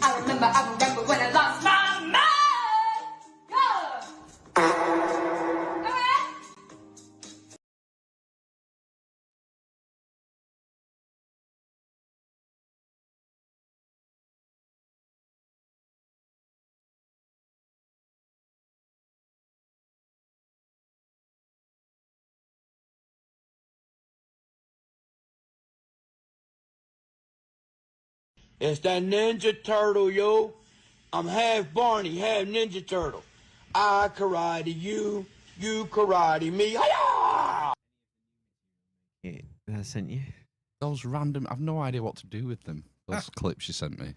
I remember when I lost my mind. It's that Ninja Turtle, yo. I'm half Barney, half Ninja Turtle. I karate you, you karate me. Hi-ya! Yeah, I sent you. Those random... I've no idea what to do with them. Those clips you sent me.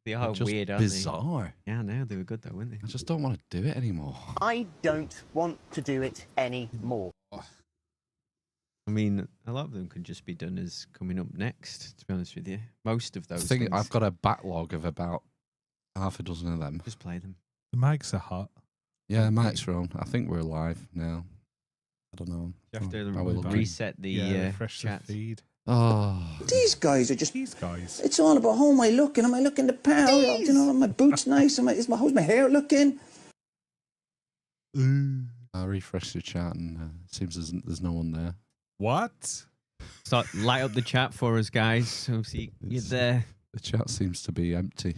They are just weird, aren't bizarre. they? Yeah, no, they were good though, weren't they? I just don't want to do it anymore. I don't want to do it anymore. I mean, a lot of them could just be done as coming up next, to be honest with you. Most of those I think things, I've got a backlog of about half a dozen of them. just play them. The mics are hot. Yeah, mic's are on. I think we're live now. I don't know. You have to How we looking? reset the refresh the chat. feed. Oh, These guys are just... These guys. It's all about how am I looking? Am I looking the power? You know, are my boots nice? How's my hair looking? I refreshed the chat and it seems there's no one there. What? So light up the chat for us, guys. So see you're there. The chat seems to be empty.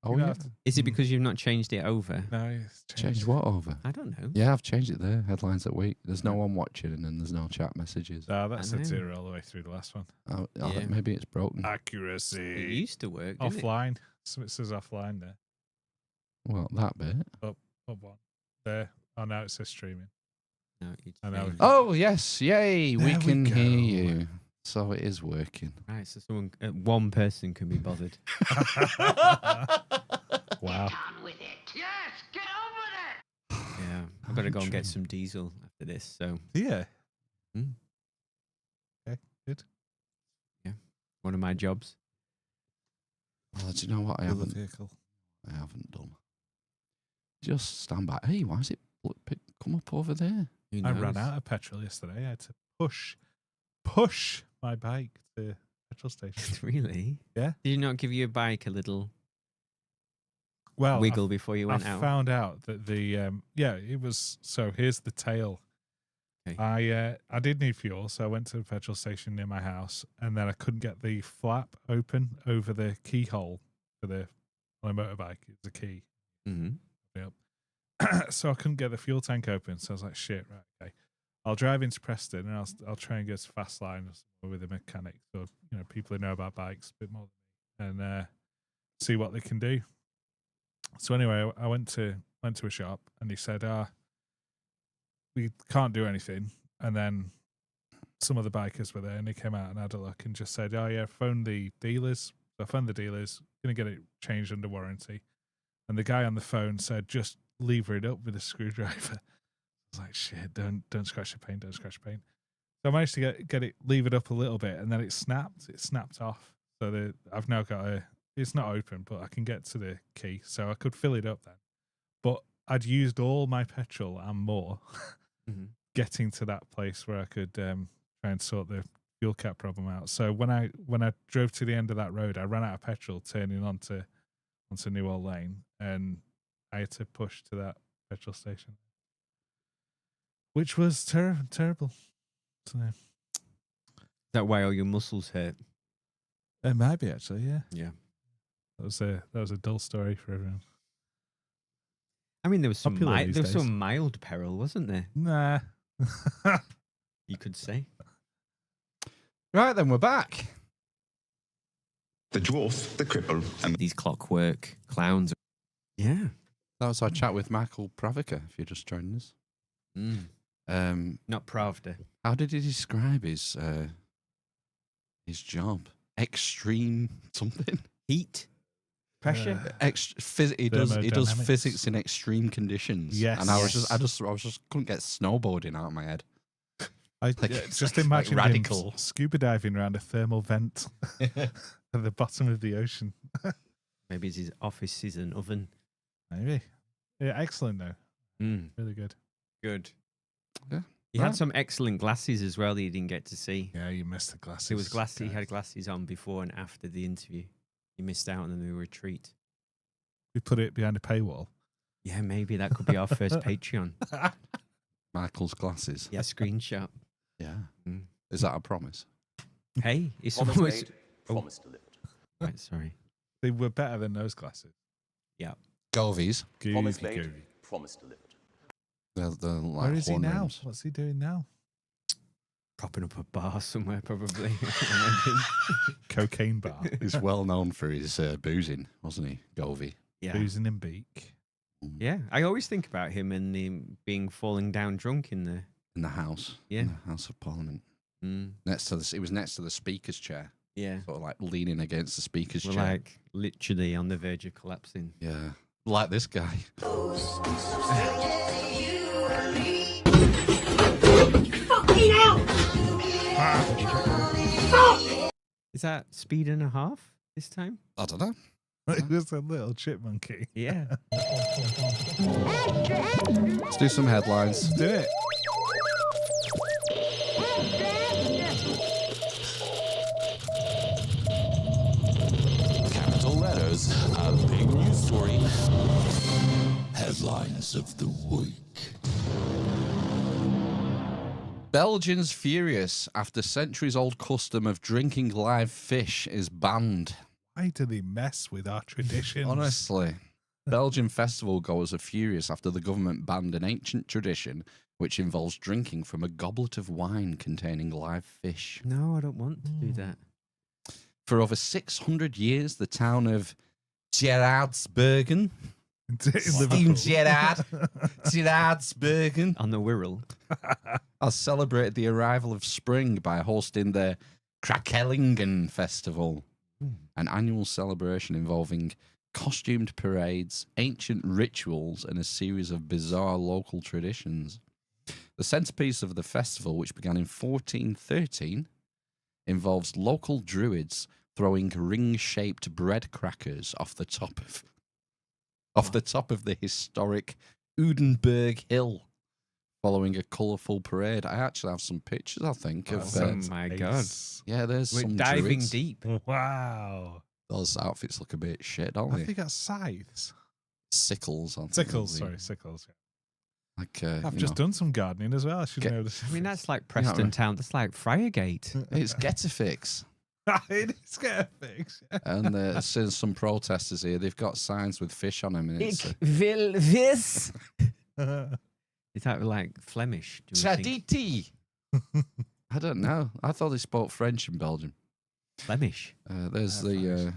Oh, You yeah. have to- Is it because you've not changed it over? No, it's Changed what over? I don't know. Yeah, I've changed it there. Headlines that week. There's no one watching and then there's no chat messages. Oh, that I said know. 0 all the way through the last one. Yeah. Maybe it's broken. It Accuracy. used to work. Didn't it? Offline. So it says offline there. Well, that bit. Up one. There. Oh, now it says streaming. No, it's I know. failing. Oh, yes. Yay. There We we can go. hear you. So it is working. Right, so one person can be bothered. Wow. Yes, get over there! Yeah, I've got to go and get some diesel after this. So Yeah. Hmm. Okay, good. one of my jobs. Well, do you know what I Fill the haven't vehicle. done? Just stand by. Hey, why is it come up over there? Who I knows? ran out of petrol yesterday. I had to push my bike to the petrol station. Really? Yeah. Did you not give your bike a little Well, wiggle before you I went out? found out that it was. So here's the tale. Okay. I did need fuel, so I went to the petrol station near my house, and then I couldn't get the flap open over the keyhole for my motorbike. It's a key. Mm-hmm. So I couldn't get the fuel tank open. So I was like, shit, right, okay. I'll drive into Preston and I'll try and get to Fast Line with a mechanic, or people who know about bikes a bit more than me, and see what they can do. So anyway, I went to a shop and he said, we can't do anything. And then some of the bikers were there and they came out and had a look and just said, oh yeah, phone the dealers. So I phoned the dealers, gonna get it changed under warranty. And the guy on the phone said, just lever it up with a screwdriver. I was like, shit, don't scratch the paint, don't scratch the paint. So I managed to get it levered up a little bit, and then it snapped off. So I've now got it's not open, but I can get to the key, so I could fill it up then. But I'd used all my petrol and more getting to that place where I could try and sort the fuel cap problem out. So when I drove to the end of that road, I ran out of petrol turning onto New Old Lane, and I had to push to that petrol station, which was terrible. So, Is that why all your muscles hurt? it might be actually, yeah. Yeah. That was a dull story for everyone. I mean, there was Popular these days. some mild peril, wasn't there? Nah. You could say. Right, then we're back. The dwarf, the cripple, and These clockwork clowns. Yeah. That was our chat with Michael Pravica, if you're just joining us. Not Pravda. How did he describe his job? Extreme something? Heat. Pressure. He does Thermodynamics. physics in extreme conditions. Yes. And I was just couldn't get snowboarding out of my head. Just imagine him radical. scuba diving around a thermal vent at the bottom of the ocean. Maybe his office is an oven. Maybe. Yeah, excellent though. Mm. Really good. Good. Yeah. He had some excellent glasses as well that you didn't get to see. Yeah, you missed the glasses. There was glasses. He had glasses on before and after the interview. You missed out on them. They were a treat. We put it behind a paywall. Yeah, maybe that could be our first Patreon. Michael's glasses. Yeah, screenshot. Yeah. Mm. Is that a promise? Hey, it's Promise almost. made, promise delivered. Right, sorry. They were better than those glasses. Yeah. Govies. Promise Goovy, made, goovy. promise delivered. They're like Where is he horn now? rims. What's he doing now? Propping up a bar somewhere, probably. I imagine. Cocaine bar. He's well known for his boozing, wasn't he, Govey? Yeah. Boozing in beak. Yeah. I always think about him and him being falling down drunk in the. In the House. Yeah. In the House of Parliament. Mm, Next to the, he was next to the Speaker's chair, yeah. sort of like leaning against the Speaker's We're chair. like literally on the verge of collapsing. Yeah. Like this guy. Is that speed and a half this time? I don't know. It was a little chipmunky. Yeah. Let's do some headlines. Do it. Capital letters, a big news story. Headlines of the week. Belgians furious after centuries-old custom of drinking live fish is banned. Why do they mess with our traditions? Honestly, Belgian festival goers are furious after the government banned an ancient tradition which involves drinking from a goblet of wine containing live fish. No, I don't want to do that. For over 600 years, the town of Gerardsbergen, Liverpool. Gerardsbergen On the Wirral. has celebrated the arrival of spring by hosting the Krakelingen Festival, an annual celebration involving costumed parades, ancient rituals, and a series of bizarre local traditions. The centerpiece of the festival, which began in 1413, involves local druids throwing ring-shaped bread crackers off the top of the historic Udenberg Hill, following a colourful parade. I actually have some pictures, I think, of Oh my God. yeah, there's We're some diving druids. deep. Wow. Those outfits look a bit shit, don't I they? think that's scythes. Sickles. I think Sickles, they'll be. sorry, sickles. Like, I've you just know, done some gardening as well. I should Get- know this. I mean, that's like Preston Town. That's like Friargate. It's Getafix. it is get a fix. And there's some protesters here. They've got signs with fish on them. And it's will this. Is that like Flemish? Do we think? Traditi. I don't know. I thought they spoke French in Belgium. Flemish. There's Flemish.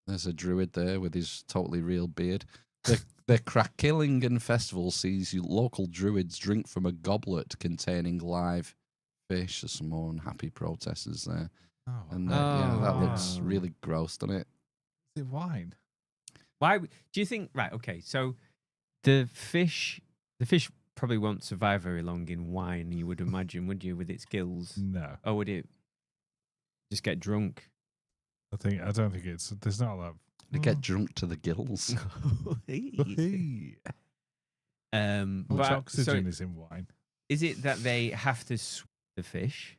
there's a druid there with his totally real beard. The Krakillingen Festival sees local druids drink from a goblet containing live fish. There's some more unhappy protesters there. Oh, And yeah, that looks Oh. really gross, doesn't it? is it wine? Why do you think? Right. Okay. So the fish probably won't survive very long in wine. You would imagine, would you, with its gills? No, Or would it just get drunk? I don't think it's. There's not a lot. They get drunk to the gills. How much but- oxygen so is in wine? is it that they have to swim the fish,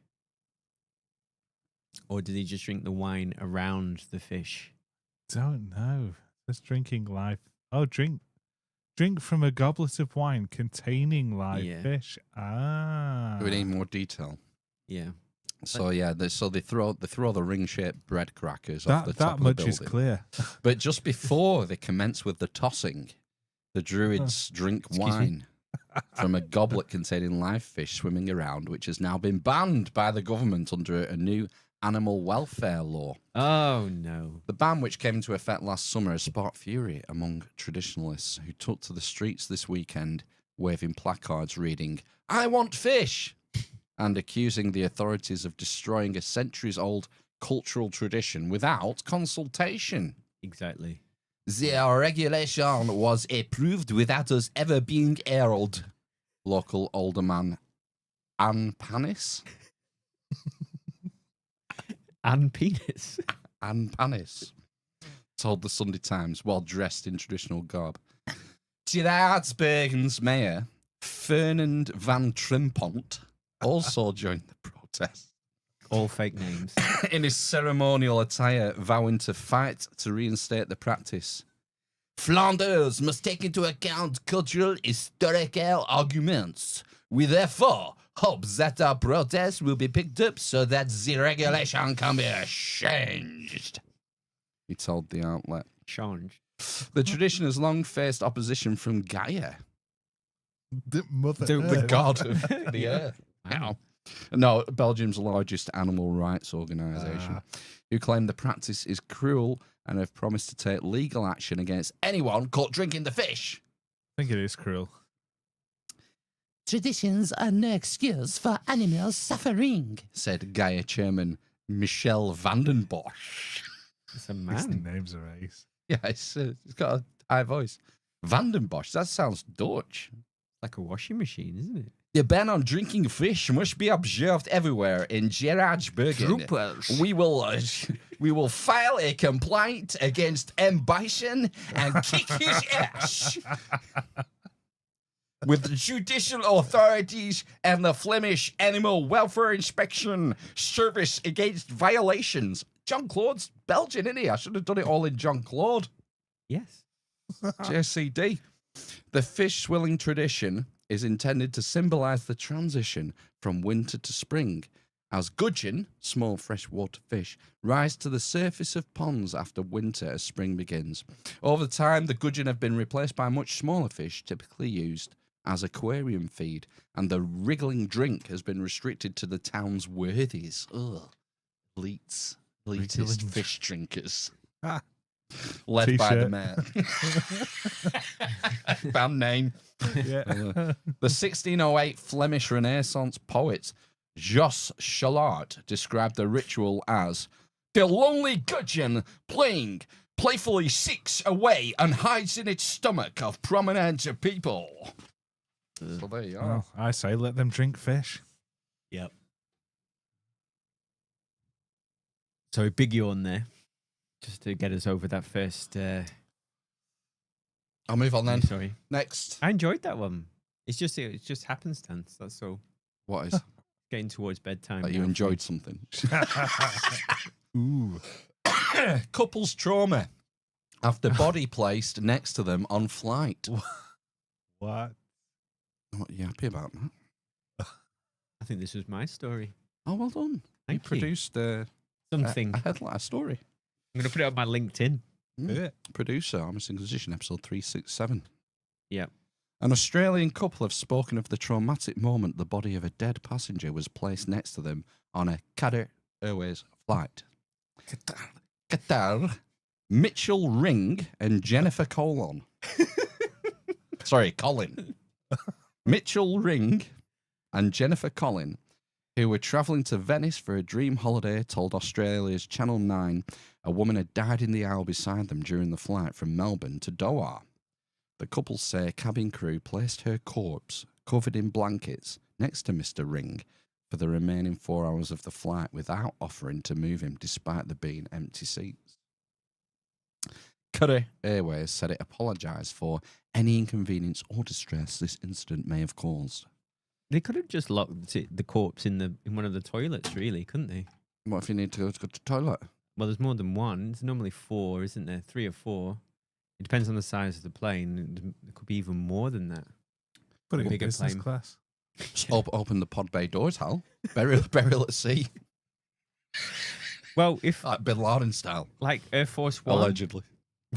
or do they just drink the wine around the fish? Don't know. Just drinking live. Oh, drink from a goblet of wine containing live Yeah. fish. Ah, Do we need more detail? Yeah. So yeah, they throw the ring-shaped bread crackers off the that top much of the is building. clear. But just before they commence with the tossing, the druids drink Excuse me? wine from a goblet containing live fish swimming around, which has now been banned by the government under a new animal welfare law. Oh no. The ban, which came into effect last summer, has sparked fury among traditionalists who took to the streets this weekend waving placards reading, "I want fish!" and accusing the authorities of destroying a centuries-old cultural tradition without consultation. Exactly. The regulation was approved without us ever being heard. Local alderman Anne Panis. And penis. Anne Panis told the Sunday Times while dressed in traditional garb. Gerardsbergen's mayor, Fernand van Trimpont, also joined the protest. All fake names. In his ceremonial attire, vowing to fight to reinstate the practice. Flanders must take into account cultural, historical arguments. We therefore hope that our protest will be picked up so that the regulation can be changed, he told the outlet. Changed. The tradition has long faced opposition from Gaia, The mother The the Earth. god of the earth. Wow. No, Belgium's largest animal rights organisation, who claim the practice is cruel and have promised to take legal action against anyone caught drinking the fish. I think it is cruel. Traditions are no excuse for animal suffering, said Gaia chairman Michel Vandenbosch. It's a These man. names are ace. Yeah, it's got a high voice. Vandenbosch, that sounds Dutch. Like a washing machine, isn't it? The ban on drinking fish must be observed everywhere in Gerardsbergen. Troopers. We will file a complaint against M. Bison and kick his ass with the judicial authorities and the Flemish Animal Welfare Inspection Service against violations. John Claude's Belgian, isn't he? I should have done it all in John Claude. Yes. JCD. The fish swilling tradition is intended to symbolise the transition from winter to spring, as gudgeon, small freshwater fish, rise to the surface of ponds after winter as spring begins. Over time, the gudgeon have been replaced by much smaller fish, typically used as aquarium feed, and the wriggling drink has been restricted to the town's worthies. Ugh. Elitist Wriggling fish drinkers. Ah. Led by the T-shirt. mayor. Band name. Yeah. The 1608 Flemish Renaissance poet Jos Chalard described the ritual as the lonely gudgeon playfully seeks away and hides in its stomach of prominent people. So there you are. Well, I say let them drink fish. Yep. So a big yawn there, just to get us over that first. I'll move on then. Sorry, Next. I enjoyed that one. It's just happenstance. That's all. What is? Getting towards bedtime. That you now. enjoyed something. Ooh. Couples trauma after body placed next to them on flight. What? What are you happy about that? I think this was my story. Oh, well done. Thank you produced Something. a headline story. I'm gonna put it on my LinkedIn. Yeah. Producer, Amish Inquisition, episode 367. Yep. An Australian couple have spoken of the traumatic moment the body of a dead passenger was placed next to them on a Qatar Airways flight. Qatar. Mitchell Ring and Jennifer Colon. Sorry, Colin. Mitchell Ring and Jennifer Collin, who were travelling to Venice for a dream holiday, told Australia's Channel 9 a woman had died in the aisle beside them during the flight from Melbourne to Doha. The couple say cabin crew placed her corpse, covered in blankets, next to Mr. Ring for the remaining 4 hours of the flight without offering to move him despite there being empty seats. Qatar Airways said it apologised for any inconvenience or distress this incident may have caused. They could have just locked the corpse in one of the toilets, really, couldn't they? What if you need to go to the toilet? Well, there's more than one. It's normally 4, isn't there? 3 or 4. It depends on the size of the plane. It could be even more than that. Put it in Bigger business plane. class. Open the pod bay doors, Hal. Burial at sea. Well, if Like Bin Laden style. like Air Force One, Allegedly.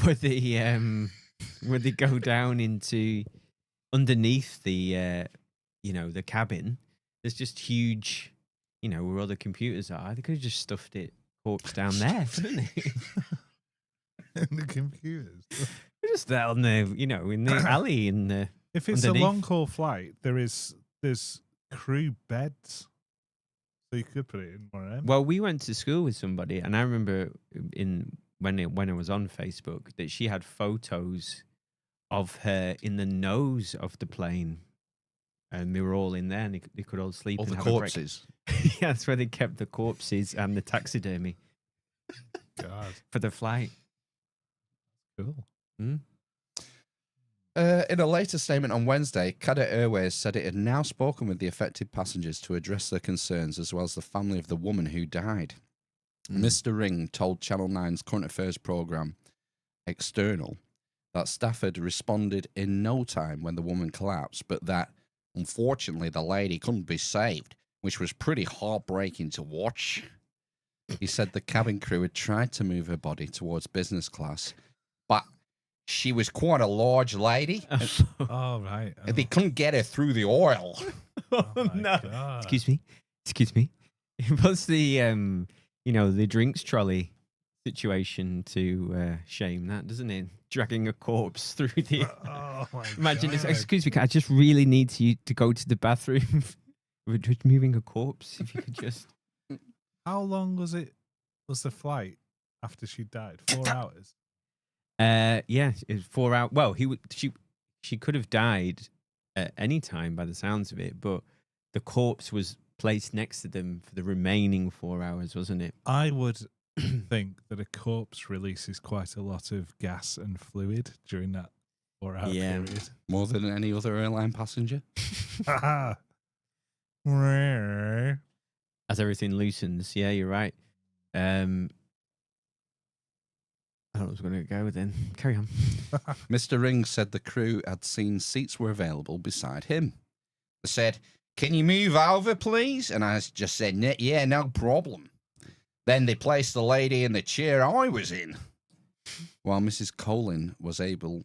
where they go down into underneath the the cabin, there's just huge, where all the computers are. They could have just stuffed it corpse down there, couldn't they? In the computers. Just that on the in the alley in the. If it's underneath. a long haul flight, there's crew beds, so you could put it in one of them. Well, we went to school with somebody, and I remember when I was on Facebook that she had photos of her in the nose of the plane, and they were all in there, and they could all sleep. All and the have a break. corpses. Yeah, that's where they kept the corpses and the taxidermy God, for the flight. cool. In a later statement on Wednesday, Qatar Airways said it had now spoken with the affected passengers to address their concerns, as well as the family of the woman who died. Mr. Ring told Channel 9's current affairs programme, External, that staff had responded in no time when the woman collapsed, but that, unfortunately, the lady couldn't be saved, which was pretty heartbreaking to watch. He said the cabin crew had tried to move her body towards business class, but she was quite a large lady, Oh, right. and they couldn't get her through the oil. Oh, my no. God. Excuse me. It was the the drinks trolley situation to shame that, doesn't it? Dragging a corpse through the. Oh, my Imagine this. God. Excuse me, I just really need to go to the bathroom. We're just moving a corpse. If you could just. How long was the flight after she died? 4 hours? Yeah, it was 4 hours. Well, she could have died at any time by the sounds of it, but the corpse was placed next to them for the remaining 4 hours, wasn't it? I would think that a corpse releases quite a lot of gas and fluid during that 4 hour period. More than any other airline passenger. As everything loosens, yeah, you're right. I don't know what I was going to go with then. Carry on. Mr. Ring said the crew had seen seats were available beside him. They said, "Can you move over, please?" And I just said, "Yeah, no problem." Then they placed the lady in the chair I was in. While Mrs. Colin was able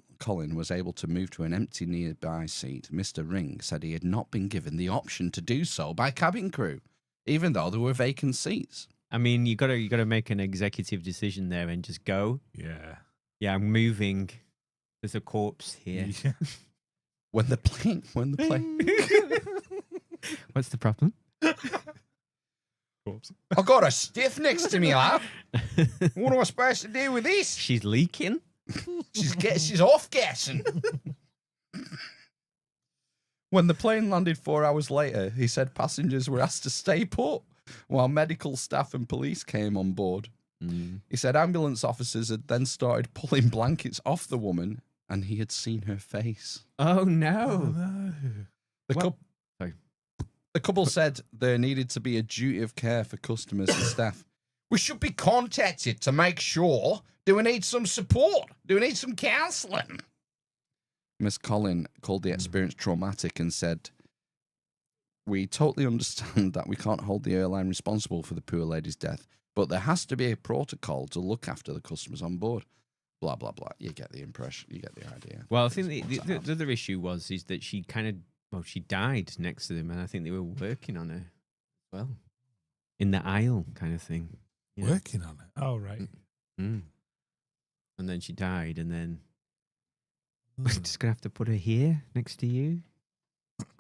to move to an empty nearby seat, Mr. Ring said he had not been given the option to do so by cabin crew, even though there were vacant seats. I mean, you gotta make an executive decision there and just go. Yeah, I'm moving. There's a corpse here. Yeah. When the plane. What's the problem? Corpse. I got a stiff next to me, love. What am I supposed to do with this? She's leaking. She's off gassing. When the plane landed 4 hours later, he said passengers were asked to stay put while medical staff and police came on board. He said ambulance officers had then started pulling blankets off the woman and he had seen her face. Oh, Oh, no. no. The couple said there needed to be a duty of care for customers and staff. We should be contacted to make sure. Do we need some support? Do we need some counselling? Miss Colin called the experience traumatic and said, "We totally understand that we can't hold the airline responsible for the poor lady's death, but there has to be a protocol to look after the customers on board." Blah, blah, blah. You get the impression. You get the idea. Well, I think the other issue is that she she died next to them, and I think they were working on her as well. In the aisle kind of thing. You know? Working on it. Oh, right. Mm. And then she died, and then we're just going to have to put her here next to you.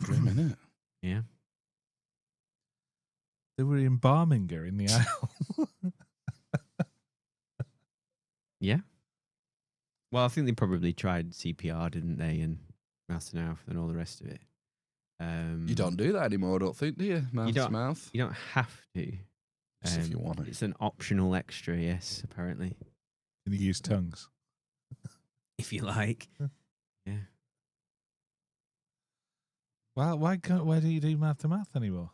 Grim, innit? Yeah. They were embalming her in the aisle. Yeah. Well, I think they probably tried CPR, didn't they? And mouth to mouth and all the rest of it. You don't do that anymore, I don't think, do you? Mouth to mouth. You don't have to. Just if you want it. It's an optional extra, yes, apparently. Can you use tongues? If you like. Yeah. Well, why do you do mouth to mouth anymore?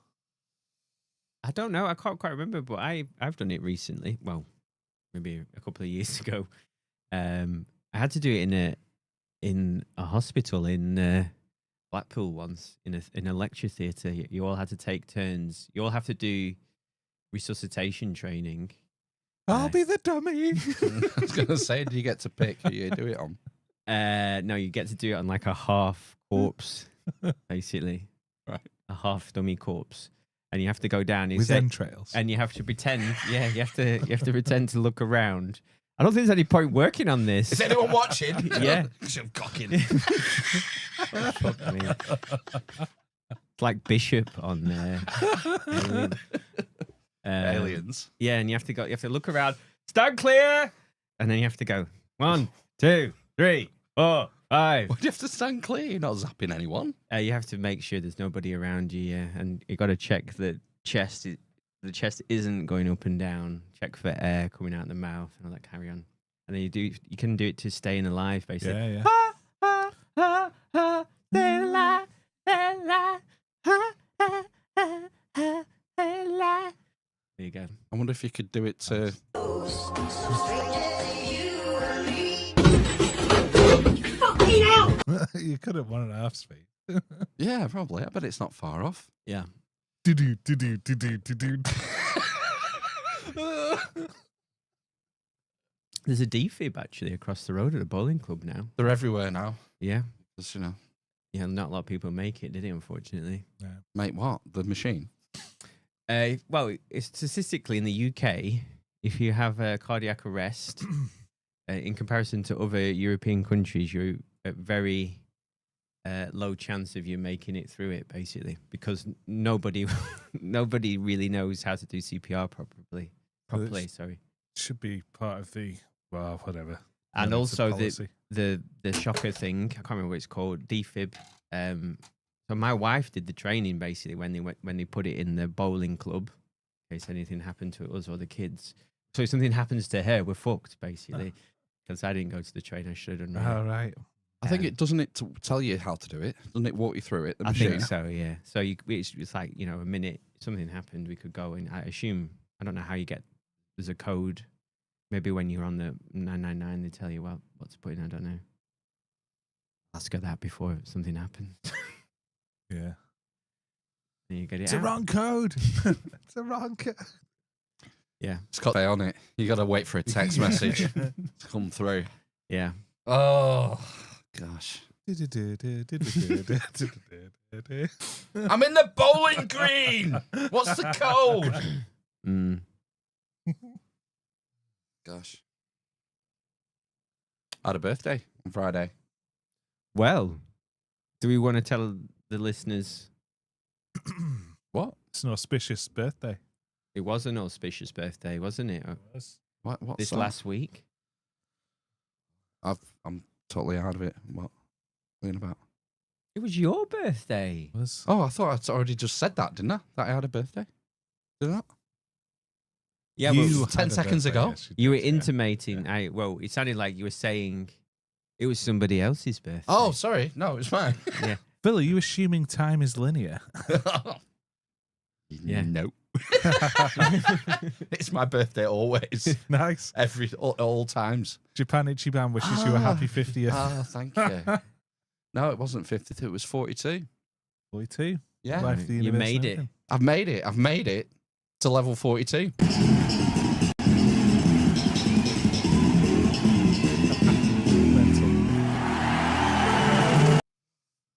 I don't know. I can't quite remember, but I've done it recently. Well, maybe a couple of years ago. I had to do it in a hospital in Blackpool once in a lecture theatre. You all had to take turns. You all have to do resuscitation training. I'll be the dummy. I was going to say, do you get to pick who you do it on? No, you get to do it on like a half corpse, basically. Right. A half dummy corpse. And you have to go down with entrails. And you have to pretend, yeah, you have to pretend to look around. I don't think there's any point working on this. Is anyone watching? Yeah. I'm cocking. Fuck me. It's like Bishop on Aliens. Yeah, and you have to look around, stand clear, and then you have to go 1, 2, 3, 4, 5. Why do you have to stand clear? You're not zapping anyone. You have to make sure there's nobody around you, yeah, and you got to check the chest isn't going up and down. Check for air coming out the mouth and all that. Carry on, and then you can do it to staying alive, basically. Yeah, yeah. Stay alive, stay alive. Stay alive. There you go. I wonder if you could do it to... You could have 1.5 speed. Yeah, probably. I bet it's not far off. Yeah. Do-do, do-do, do-do, do-do. There's a defib actually across the road at a bowling club now. They're everywhere now. Yeah. Just, you know, Yeah, not a lot of people make it, did they, unfortunately? mate, what? The machine? Well, it's statistically in the UK, if you have a cardiac arrest, in comparison to other European countries, you're at very low chance of you making it through it, basically, because nobody really knows how to do CPR properly. Sorry. Should be part of the, well, whatever. And Yeah, it's a also policy. the shocker thing, I can't remember what it's called, defib. So my wife did the training basically when they put it in the bowling club, in case anything happened to us or the kids. So if something happens to her, we're fucked basically. Because I didn't go to the train, I should have done. All right. I think it doesn't it tell you how to do it? Doesn't it walk you through it? The I machine? think so, yeah. So it's like, you know, a minute, something happened, we could go in. I assume, I don't know how you get, there's a code. Maybe when you're on the 999, they tell you what to put in. I don't know. Let's get that before something happens. Yeah. Then you get it It's out. a wrong code. It's a wrong code. Yeah. It's got on it. You got to wait for a text message to come through. Yeah. Oh, gosh. I'm in the bowling green. What's the code? Mm. Gosh. I had a birthday on Friday. Well, do we want to tell the listeners What? It's an auspicious birthday. it was an auspicious birthday, wasn't it? What's This that? last week? I'm totally out of it. What are you on about? It was your birthday. Oh, I thought I'd already just said that, didn't I? That I had a birthday. Did I not? Yeah, You well, 10 10 seconds ago? you were intimating. Well, it sounded like you were saying it was somebody else's birthday. Oh, sorry. No, it was fine. Yeah. Bill, are you assuming time is linear? Yeah. Nope. It's my birthday always. Nice. All times. Japan Ichiban wishes you a happy 50th. Ah, thank you. No, it wasn't 52. It was 42. 42. Yeah. Life of the You universe made and it. everything. I've made it to level 42.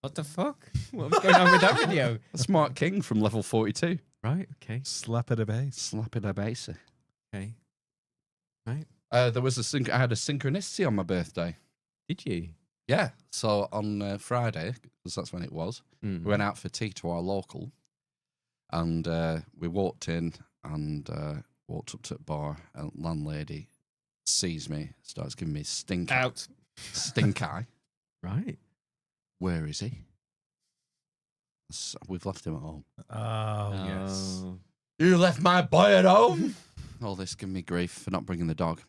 What the fuck? What was going on with that video? Smart King from level 42. Right. Okay. Slap at a base. Slapping a base. Okay. Right. There was I had a synchronicity on my birthday. Did you? Yeah. So on Friday, because that's when it was, Mm. we went out for tea to our local, and we walked in and walked up to the bar. And landlady sees me, starts giving me stink eye. Right. Where is he? We've left him at home. Oh, yes. Oh. You left my boy at home. All this giving me grief for not bringing the dog.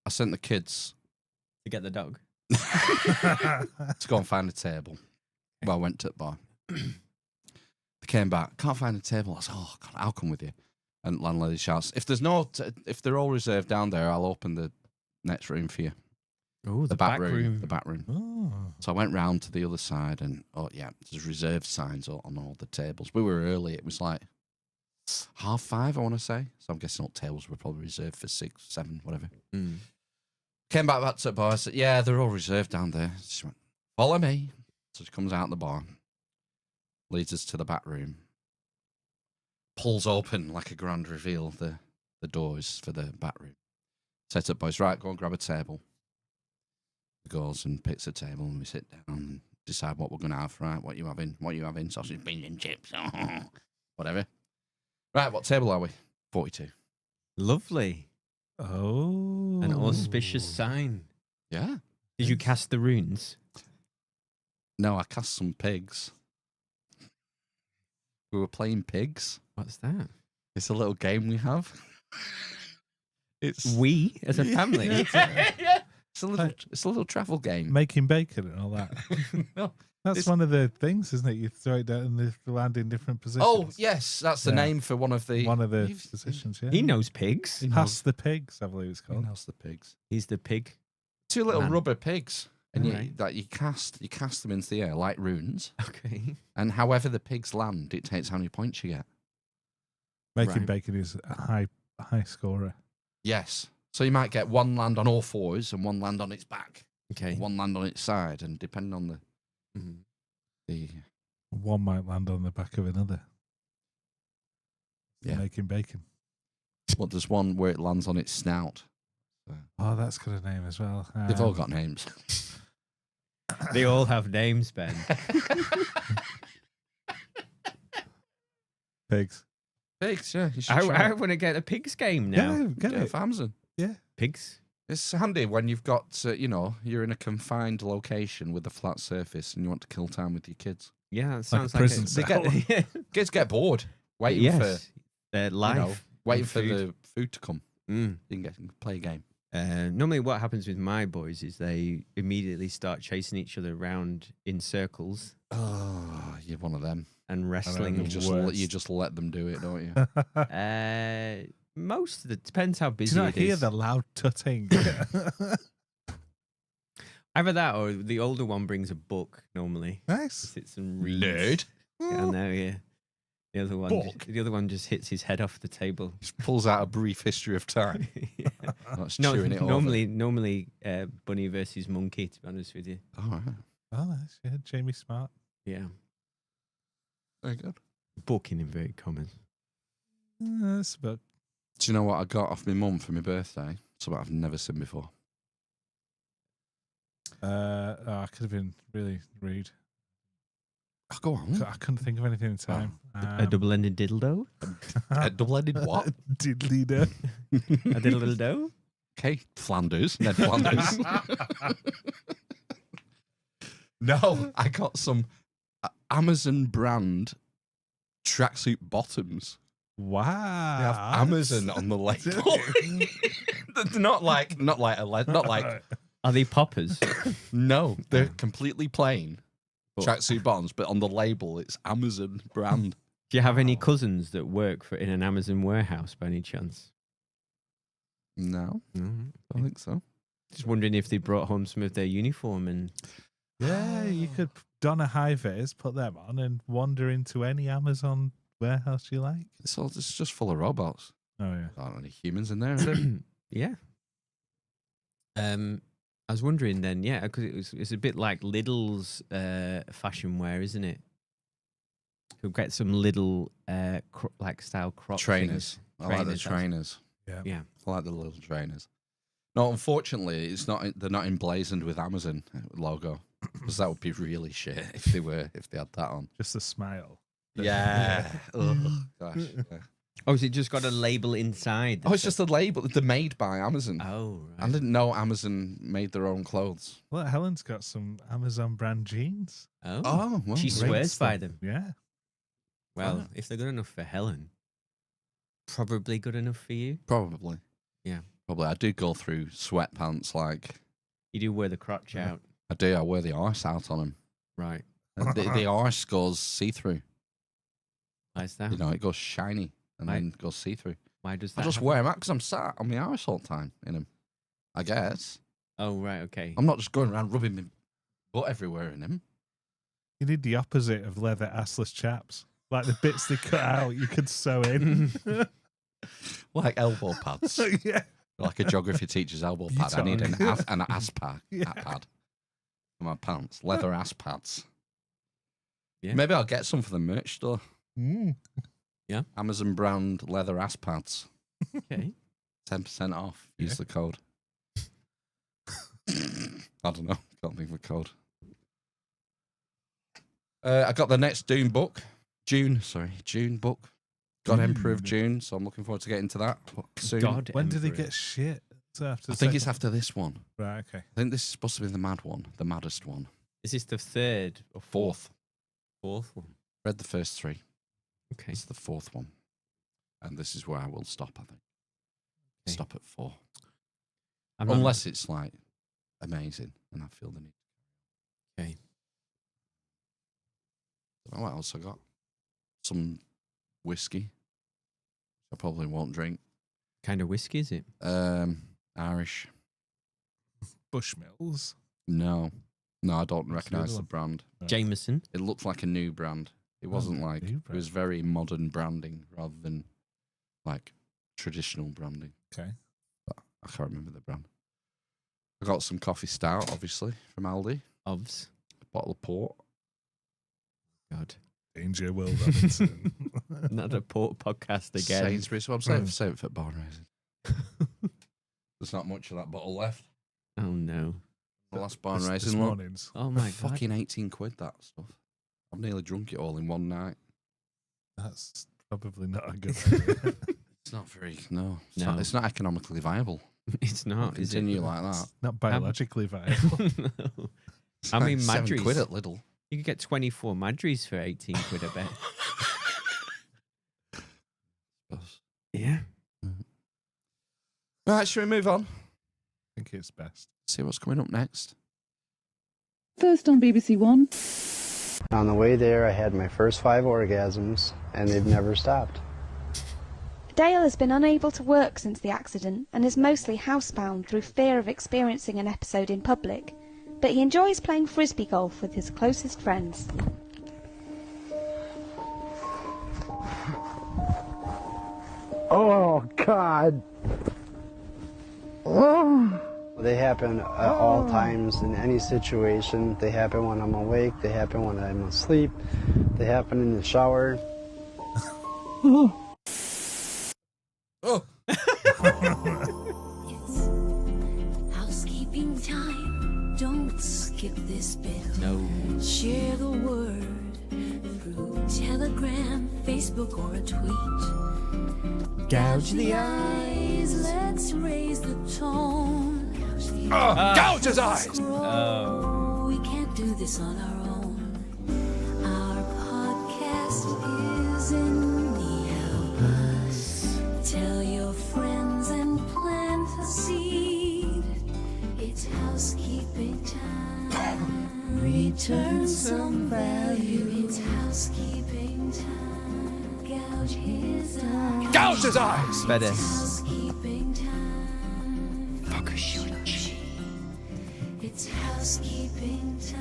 I sent the kids To get the dog. to go and find a table. Well, I went to the bar. They came back. Can't find a table. I said, "Oh God, I'll come with you." And landlady shouts, "If there's if they're all reserved down there, I'll open the next room for you. Oh, The back room. The back room." Oh. So I went round to the other side, and there's reserved signs on all the tables. We were early. It was like 5:30, I want to say. So I'm guessing all tables were probably reserved for 6, 7, whatever. Mm. Came back to the bar. I said, "Yeah, they're all reserved down there." She went, "Follow me." So she comes out the bar, leads us to the back room, pulls open like a grand reveal the doors for the back room. Set up, boys. Right, go and grab a table. Goes and picks a table, and we sit down and decide what we're going to have. Right, what you having? What you having? Sausage, beans, and chips. Whatever. Right, what table are we? 42. Lovely. Oh. An auspicious sign. Yeah. Did you cast the runes? No, I cast some pigs. We were playing pigs. What's that? It's a little game we have. It's We as a family. It's a little travel game. Making bacon and all that. No, That's one of the things, isn't it? You throw it down and they land in different positions. Oh yes, that's the Yeah. name for one of the positions, yeah. He knows pigs. Pass the pigs, I believe it's He called. knows the pigs. He's the pig. Two little Man. rubber pigs. And Right. you cast them into the air like runes, Okay. and however the pigs land dictates how many points you get. Making Right. bacon is a high scorer. Yes. So you might get one land on all fours and one land on its back, Okay. one land on its side, and depending on Mhm. the One might land on the back of another. Yeah. Making bacon. there's one where it lands on its snout. Oh, that's got a name as well. They've all got names. They all have names, Ben. Pigs. Pigs, yeah. You should I try it. want to get a pigs game now. Yeah, get Yeah, it. for Amazon. Pigs. It's handy when you've got, you're in a confined location with a flat surface and you want to kill time with your kids. Yeah, that sounds prison like cell. Kids get bored waiting yes. for Life. waiting and for food. the food to come. Mm. You can play a game. Normally, what happens with my boys is they immediately start chasing each other around in circles Oh, you're one of them. and wrestling. the worst. You just let them do it, don't you? Most of the depends how Do busy you not it hear is. the loud tutting? Either that or the older one brings a book normally. Nice. Sits and reads. Nerd. Yeah, I know. Yeah. Book. The other one just hits his head off the table. Just pulls out a brief history of time. Yeah. That's No, chewing it over. normally, bunny versus monkey. To be honest with you. All right. Oh, nice. Yeah, Jamie Smart. Yeah. Very good. Book in inverted commas. That's about. Do you know what I got off my mum for my birthday? Something I've never seen before. I could have been really rude. Oh, go on. I couldn't think of anything in time. A double-ended dildo. A double-ended what? Diddly do. A dildo. Okay, Flanders. Ned Flanders. No, I got some Amazon brand tracksuit bottoms. Wow. They have Amazon on the label. They're not like Are they poppers? no, they're completely plain But- tracksuit bottoms, but on the label it's Amazon brand. Do you have any cousins that work in an Amazon warehouse by any chance? No, I don't think so. Just wondering if they brought home some of their uniform and Yeah, you could don a high vis, put them on, and wander into any Amazon warehouse you like. It's just full of robots. Oh, yeah. There aren't any humans in there, is it? yeah. I was wondering then, yeah, because it's a bit like Lidl's fashion wear, isn't it? You'll get some little style crop Trainers. things. I like the Trainers, trainers. Yeah. I like the little trainers. No, unfortunately, it's not. They're not emblazoned with Amazon logo, because that would be really shit if they had that on. Just a smile. Yeah. Oh gosh. Yeah. Oh, has it just got a label inside? Oh, it's just a label. They're made by Amazon. Oh, I right. didn't know Amazon made their own clothes. Well, Helen's got some Amazon brand jeans. Oh, Oh, well, she Rates swears by them. Yeah. Well, if they're good enough for Helen, probably good enough for you. probably. Yeah. Probably. I do go through sweatpants like You do wear the crotch out, I do. I wear the arse out on them. right? The arse goes see through. Why's that? You know, it goes shiny and Right. then goes see through. Why does I that? just happen? wear them out because I'm sat on my arse all the time in them. I guess Oh, right. Okay. I'm not just going around rubbing my butt everywhere in them. You need the opposite of leather assless chaps. Like the bits they cut out, you could sew in. Like elbow pads. Yeah. Like a geography teacher's elbow pad. I need an Butong. ass pad. Yeah. Pad for my pants. Leather ass pads. Yeah. Maybe I'll get some for the merch store. Mm. Amazon brand leather ass pads. Okay. 10% off. Use the code. I don't know. Can't think of a code. I got the next June book. June book. God Emperor of June. So I'm looking forward to getting to that book soon. God. When did they Emperor. get shit? So after I the think it's second- after this one. Right, okay. I think this is supposed to be the mad one, the maddest one. Is this the third or Fourth. fourth one? Read the first three. Okay. It's the fourth one. And this is where I will stop, I think. Okay. Stop at 4. I'm not- Unless it's like amazing and I feel the need. Okay. Don't know what else I got. Some whiskey. I probably won't drink. kind of whiskey is it? Irish. Bushmills. No, I don't What's the recognise other the one? brand. Jameson. It looked like a new brand. It wasn't like new it was very modern branding rather than like traditional branding. Okay. I can't remember the brand. I got some coffee stout, obviously, from Aldi. Ovs. A bottle of port. God. Danger, Will Robinson. Not a port podcast again. Sainsbury's. Well, I'm saving it for barn raising. There's not much of that bottle left. Oh no. The last barn This raising look. morning's. Oh my God. Fucking 18 quid, that stuff. I've nearly drunk it all in one night. That's probably not a good idea. It's not very, no. No. It's not economically viable. It's not. Is it? Continue like that. Not biologically viable. No. It's I like mean, 7 Madries. quid at Lidl. You could get 24 Madries for 18 quid, I bet. Yeah. Right, shall we move on? I think it's best. See what's coming up next. First on BBC One. On the way there, I had my first 5 orgasms, and they've never stopped. Dale has been unable to work since the accident and is mostly housebound through fear of experiencing an episode in public, but he enjoys playing frisbee golf with his closest friends. Oh, God. Oh. They happen at all times in any situation. They happen when I'm awake. They happen when I'm asleep. They happen in the shower. Oh. It's housekeeping time. Don't skip this bit. No. Share the word through Telegram, Facebook, or a tweet. Gouge the eyes. Let's raise the tone. Gouge his eyes! Oh. We can't do this on our own. Our podcast is in need. Help us. Tell your friends and plant a seed. It's housekeeping time. Return some value. It's housekeeping time. Gouge his eyes. Gouge his eyes! Better. Housekeeping time. Fuck a shit. It's housekeeping time.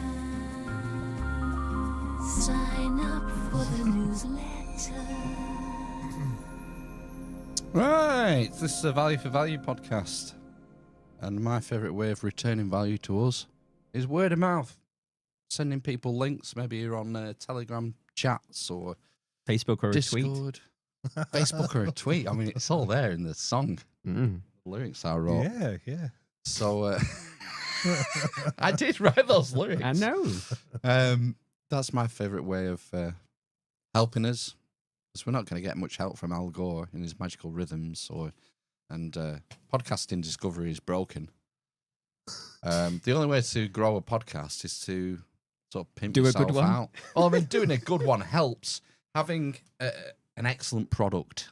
Sign up for the newsletter. Right, this is a Value for Value podcast. And my favourite way of returning value to us is word of mouth. Sending people links, maybe you're on Telegram chats or Facebook or a tweet. Discord. Facebook or a tweet. I mean, it's all there in the song. Mm. The lyrics I wrote. Yeah. So I did write those lyrics. I know. That's my favourite way of helping us, because we're not going to get much help from Al Gore in his magical rhythms, and podcasting discovery is broken. The only way to grow a podcast is to sort of pimp Do a yourself good one. out. Well, I mean, doing a good one helps. Having an excellent product,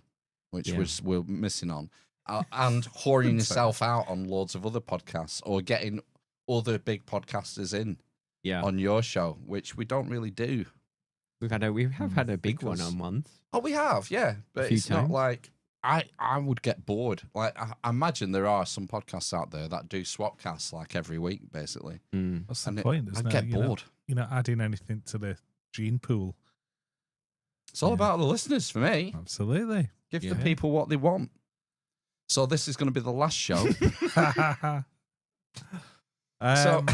which we're missing on, and whoring yourself out on loads of other podcasts, or getting other big podcasters in on your show, which we don't really do. We have had a big one on once. Oh, we have, yeah, but it's not like I would get bored. Like I imagine there are some podcasts out there that do swapcasts like every week, basically. What's the point? I'd get bored. You're not adding anything to the gene pool. It's all about the listeners for me. Absolutely. Give the people what they want. So this is going to be the last show. So,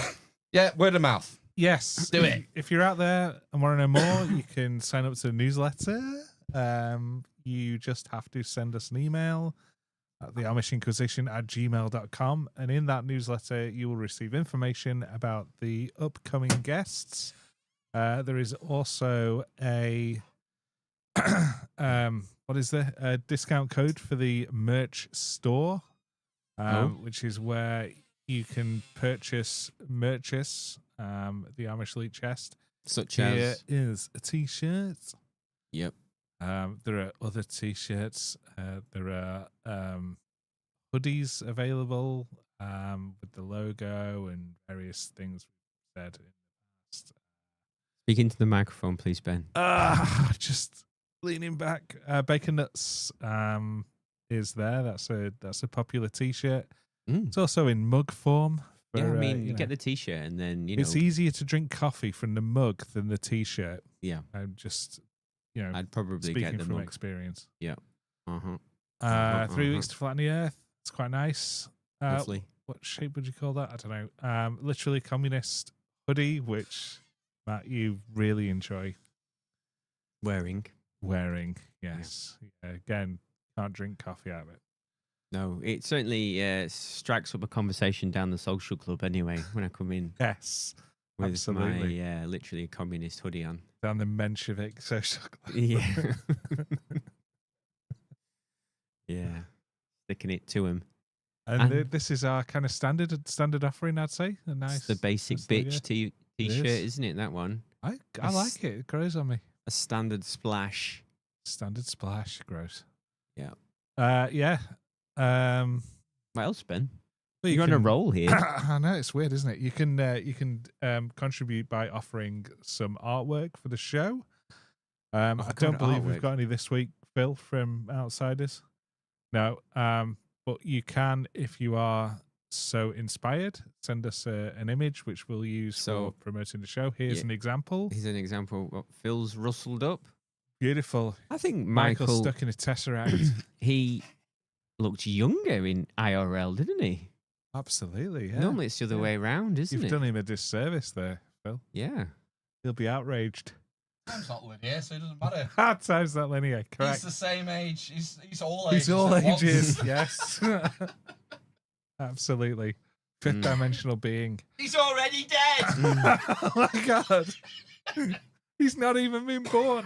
yeah, word of mouth. Yes. Do it. If you're out there and want to know more, you can sign up to the newsletter. You just have to send us an email at the Amish Inquisition at gmail.com. And in that newsletter, you will receive information about the upcoming guests. There is also a a discount code for the merch store, which is where you can purchase merches, the Amish Elite Chest. Such Here as? is a t-shirt. Yep. There are other t-shirts. There are hoodies available with the logo and various things we've said in the past. Speak into the microphone, please, Ben. Just leaning back. Bacon Nuts is there. That's a popular t-shirt. It's also in mug form Yeah, I For, mean, you you get know. the T-shirt, and then you know It's easier to drink coffee from the mug than the T-shirt. Yeah, I'm just, you know, I'd probably speaking get the from mug. experience. Yeah. 3 weeks to flatten the earth. It's quite nice. Lovely. What shape would you call that? I don't know. Literally communist hoodie, which Matt, you really enjoy Wearing. Yes. Yeah, again, can't drink coffee out of it. No, it certainly strikes up a conversation down the social club anyway when I come in. Yes, with absolutely. my literally a communist hoodie on. Down the Menshevik social club. Yeah. Yeah. Sticking it to him. And this is our kind of standard offering, I'd say. A nice. It's the basic bitch T-shirt, isn't it? That one. I like it. It grows on me. A standard splash. Standard splash. Gross. Yeah. Yeah. What else, Ben? Well, You're on a roll here. I know, it's weird, isn't it? You can contribute by offering some artwork for the show. I don't believe we've got any this week, Phil, from Outsiders. No. But you can, if you are so inspired, send us an image which we'll use for promoting the show. Here's an example. Here's an example. What Phil's rustled up. Beautiful. I think Michael's stuck in a tesseract. He looked younger in IRL, didn't he? Absolutely. Yeah. Normally it's the other way around, isn't You've it? done him a disservice there, Phil. Yeah. He'll be outraged. Time's not linear, so it doesn't matter. Time's not linear. Correct. He's the same age. He's all ages. He's all at once. ages. Yes. Absolutely. Fifth dimensional being. He's already dead. Oh my god. He's not even been born.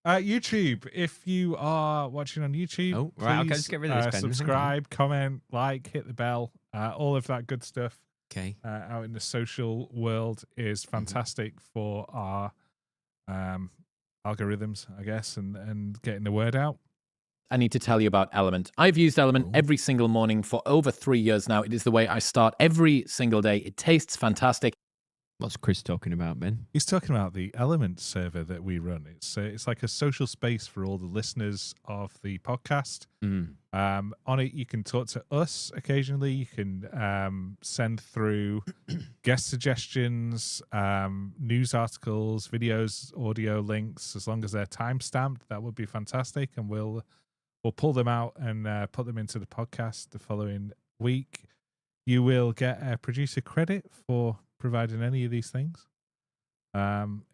YouTube, if you are watching on YouTube, right, okay, please, let's get rid of this, Ben. subscribe, comment, like, hit the bell, all of that good stuff. Okay. Out in the social world is fantastic for our algorithms, I guess, and getting the word out. I need to tell you about Element. I've used Element every single morning for over 3 years now. It is the way I start every single day. It tastes fantastic. What's Chris talking about, Ben? He's talking about the Element server that we run. It's like a social space for all the listeners of the podcast. On it, you can talk to us occasionally. You can send through guest suggestions, news articles, videos, audio links. As long as they're time-stamped, that would be fantastic. And we'll pull them out and put them into the podcast the following week. You will get a producer credit for providing any of these things.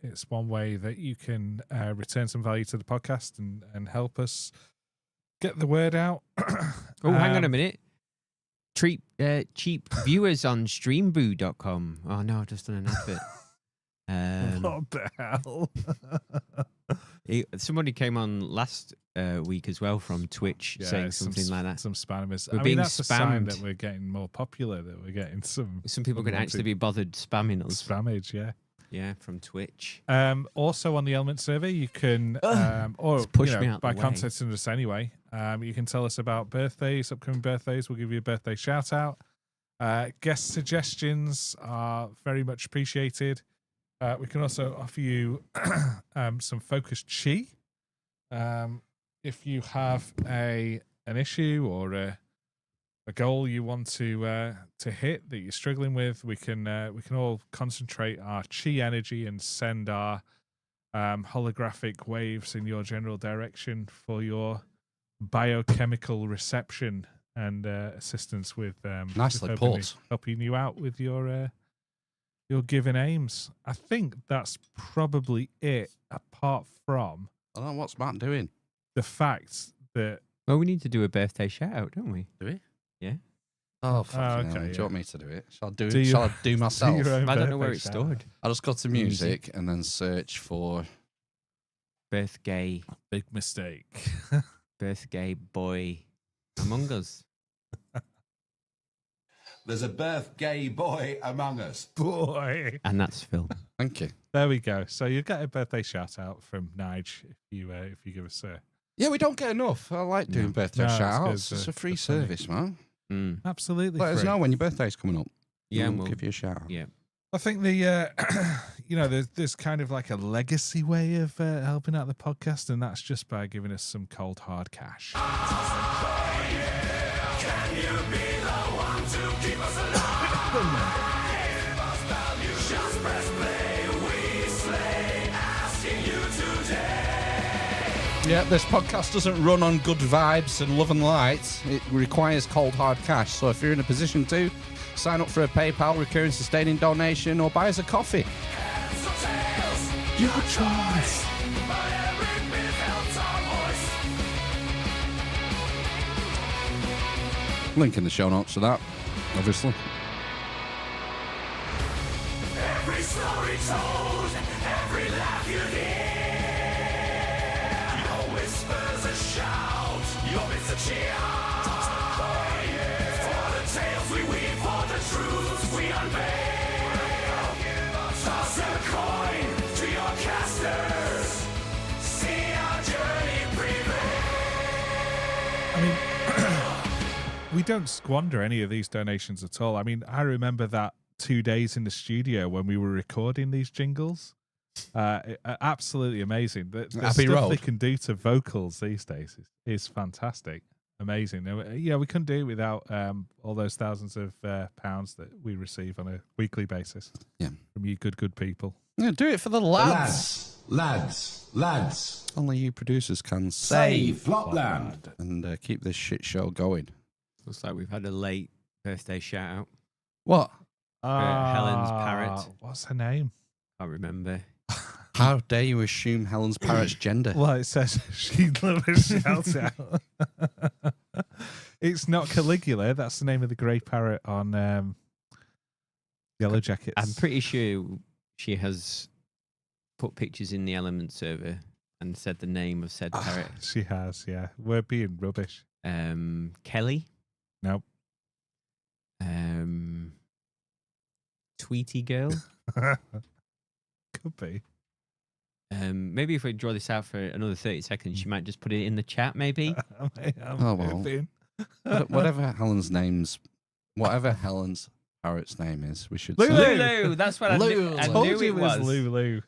It's one way that you can return some value to the podcast and help us get the word out. Hang on a minute. Cheap viewers on streamboo.com. Oh no, I've just done an advert. What the hell? Somebody came on last week as well from Twitch saying something like that. Some spammers. We're being that's a sign spammed. that we're getting more popular, that we're getting some people can actually be bothered spamming us. Spammage, yeah. Yeah, from Twitch. Also on the Element survey, you can, or push you know, me out by the way. contacting us anyway, you can tell us about birthdays, upcoming birthdays. We'll give you a birthday shout out. Guest suggestions are very much appreciated. We can also offer you some focused chi. If you have an issue or a goal you want to hit that you're struggling with, we can all concentrate our chi energy and send our holographic waves in your general direction for your biochemical reception and assistance with Nicely put. helping you out with your given aims. I think that's probably it, apart from I don't know what's Matt doing. the fact that Well, we need to do a birthday shout out, don't we? Do we? Yeah. Oh, fucking hell. okay, Do you want me to do it? Shall I do it? Do Shall your- I do myself? your own I don't know where birthday it's shout stored. I'll just go to music and then search for Birthday. Big mistake. Birthday boy among us. There's a birthday boy among us. Boy. And that's Phil. Thank you. There we go. So you get a birthday shout out from Nige if you give us a Yeah, we don't get enough. I like doing birthday No, shout it's outs. good, It's a free it's funny. service, man. absolutely Let us free. know when your birthday's coming up. Yeah, and and we'll we'll give you a shout out. Yeah. I think the there's kind of like a legacy way of helping out the podcast, and that's just by giving us some cold hard cash. Can you be the one to keep us alive? Welcome. Yeah, this podcast doesn't run on good vibes and love and light. It requires cold hard cash. So if you're in a position to, sign up for a PayPal recurring sustaining donation or buy us a coffee. Your choice. Link in the show notes for that, obviously. Every story told, every laugh you hear, your whispers a shout, your bits a cheer. For the tales we weave, for the truths we unveil. Toss a coin to your casters, see our journey prevail. I mean, we don't squander any of these donations at all. I mean, I remember that 2 days in the studio when we were recording these jingles. Absolutely amazing. The Abbey stuff Road. they can do to vocals these days is fantastic. Amazing. Yeah, we couldn't do it without all those thousands of pounds that we receive on a weekly basis. Yeah. From you good people. Yeah, do it for the lads. Lads. Only you producers can Save Flopland. And keep this shit show going. Looks like we've had a late birthday shout out. What? Helen's parrot. What's her name? Can't remember. How dare you assume Helen's parrot's gender? Well, it says she'd love a shout out. It's not Caligula. That's the name of the grey parrot on Yellow Jackets. I'm pretty sure she has put pictures in the Element server and said the name of said parrot. She has, yeah. We're being rubbish. Kelly? Nope. Tweety Girl? Could be. Maybe if we draw this out for another 30 seconds, you might just put it in the chat, maybe. Oh, well. Whatever Helen's parrot's name is, we should say. Lulu! That's what I knew. I Told knew you it was. Lulu.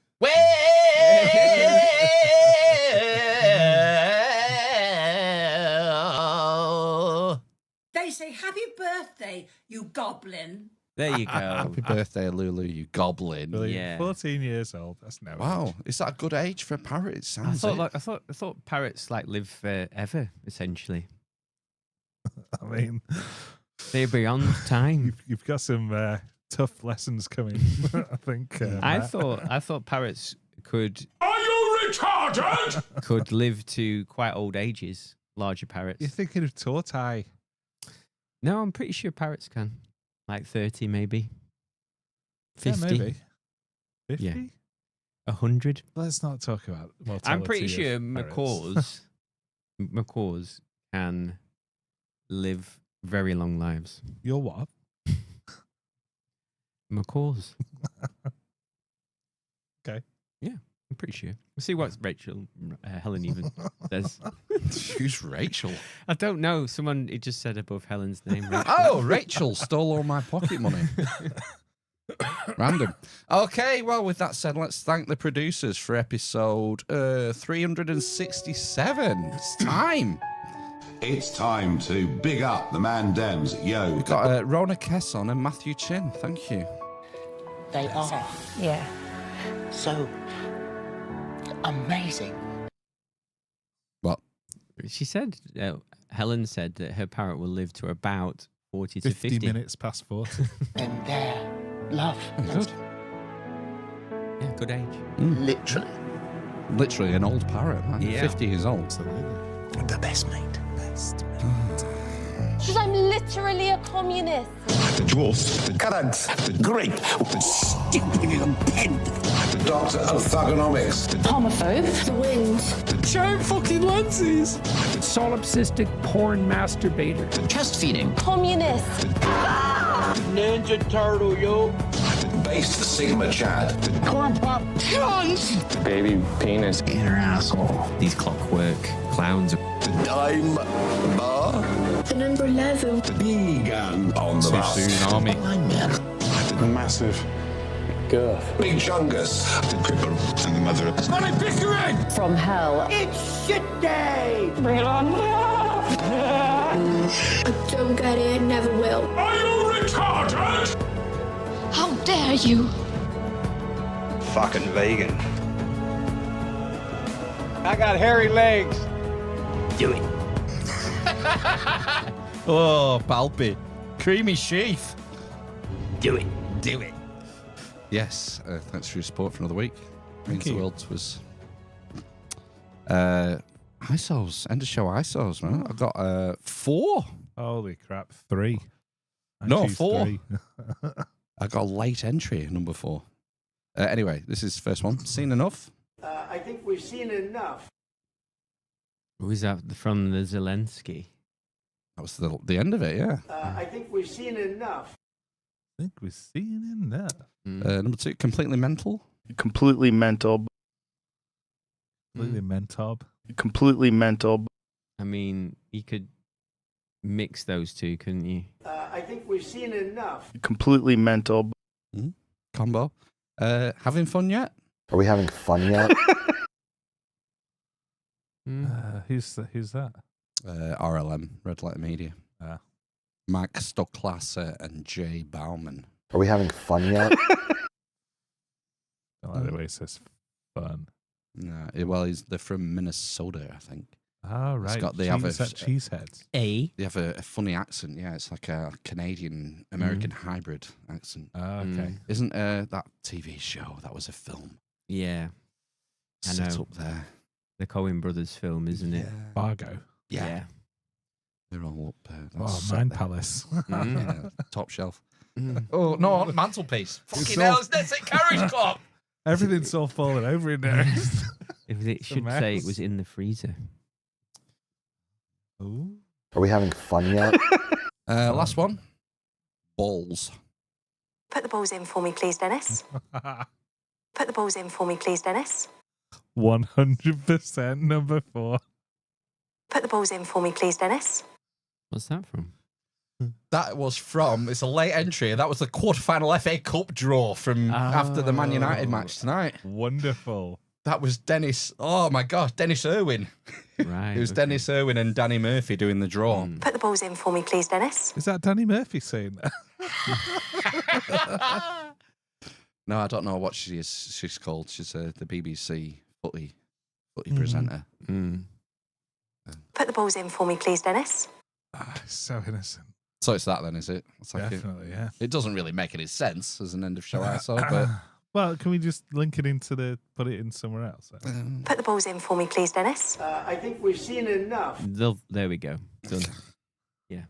They say happy birthday, you goblin. There you go. Happy birthday, Lulu, you goblin. Yeah. 14 years old. That's no Wow, age. is that a good age for a parrot? It I sounds thought I thought parrots live forever, essentially. I mean, They're beyond time. You've got some tough lessons coming, I think. I Matt. thought parrots could Are you retarded? could live to quite old ages. Larger parrots. You're thinking of tortoise. No, I'm pretty sure parrots can. Like 30, maybe. 50. Yeah, maybe. 50? Yeah. 100. Let's not talk about mortality. I'm pretty of sure parrots. macaws can live very long lives. You're what? Macaws. Okay. Yeah, I'm pretty sure. We'll see what Helen even says. Who's Rachel? I don't know. It just said above Helen's name. Rachel. Oh, Rachel stole all my pocket money. Random. Okay, well, with that said, let's thank the producers for episode 367. It's time. It's time to big up the man Dems. Yo. We've got Rona Kesson and Matthew Chin. Thank you. They are. Yeah. So amazing. What? She said, Helen said that her parrot will live to about 40 to 50. 50 minutes past 40. And their love. Good. Yeah, good age. Literally. Literally an old parrot, man. Yeah. 50 years old. Absolutely. The best mate. Because I'm literally a communist. The dwarf. The Currant. The grape. The stupid little pen. The doctor of thugonomics. The Homophobe. The wind. The giant fucking lenses. Solipsistic porn masturbator. The chest feeding. Communist. Ninja Turtle, yo. The base Sigma Chad. The corn pop cunt. Baby penis in her asshole. These clockwork clowns. The dime bar. The number 11. The vegan on the bus. Tsunami. The massive. Girth. Big Chungus. The cripple. And the mother of Smelly Pickering. From hell. It's shit day. I don't get it, never will. Are you retarded? How dare you? Fucking vegan. I got hairy legs. Do it. Oh, Palpy. Creamy sheath. Do it. Do it. Yes, thanks for your support for another week. Means the world was ISOs, end of show ISOs, man. I got 4. Holy crap, 3. No, choose 4. 3. I got a late entry, number 4. Anyway, this is the first one. Seen enough? I think we've seen enough. Was that from the Zelensky? That was the end of it, yeah. I think we've seen enough. I think we've seen enough. Number 2, completely mental. Completely mental. Completely mentob. Completely mental. I mean, you could mix those two, couldn't you? I think we've seen enough. Completely mental. Combo. Having fun yet? Are we having fun yet? Who's that? RLM, Red Letter Media. Max Stocklasse and Jay Bauman. Are we having fun yet? I like the way it says fun. No, they're from Minnesota, I think. Oh, right. They have cheeseheads. They have a funny accent. Yeah, it's like a Canadian American hybrid accent. Okay. Isn't that TV show that was a film? Yeah, I Set know. up there. The Coen Brothers film, isn't it? Fargo. Yeah. They're all up there. Mind Palace. Yeah, top shelf. Oh no, mantelpiece. Fucking So- hell, it's it Carriage Club. Everything's all falling over in there. If it should say it was in the freezer. Ooh. Are we having fun yet? Last one. Balls. Put the balls in for me, please, Dennis. Put the balls in for me, please, Dennis. 100% number 4. Put the balls in for me, please, Dennis. What's that from? That was from, it's a late entry. That was the quarterfinal FA Cup draw from after the Man United match tonight. Wonderful. That was Dennis, oh my gosh, Dennis Irwin. Right. It was Dennis Irwin and Danny Murphy doing the draw. Put the balls in for me, please, Dennis. Is that Danny Murphy saying that? No, I don't know what she's called. She's the BBC footy presenter. Put the balls in for me, please, Dennis. So innocent. So it's that then, is it? It's like Definitely, yeah. It doesn't really make any sense as an end of show ISO, but Well, can we just link it into put it in somewhere else? Put the balls in for me, please, Dennis. I think we've seen enough. There we go. Done. Yeah.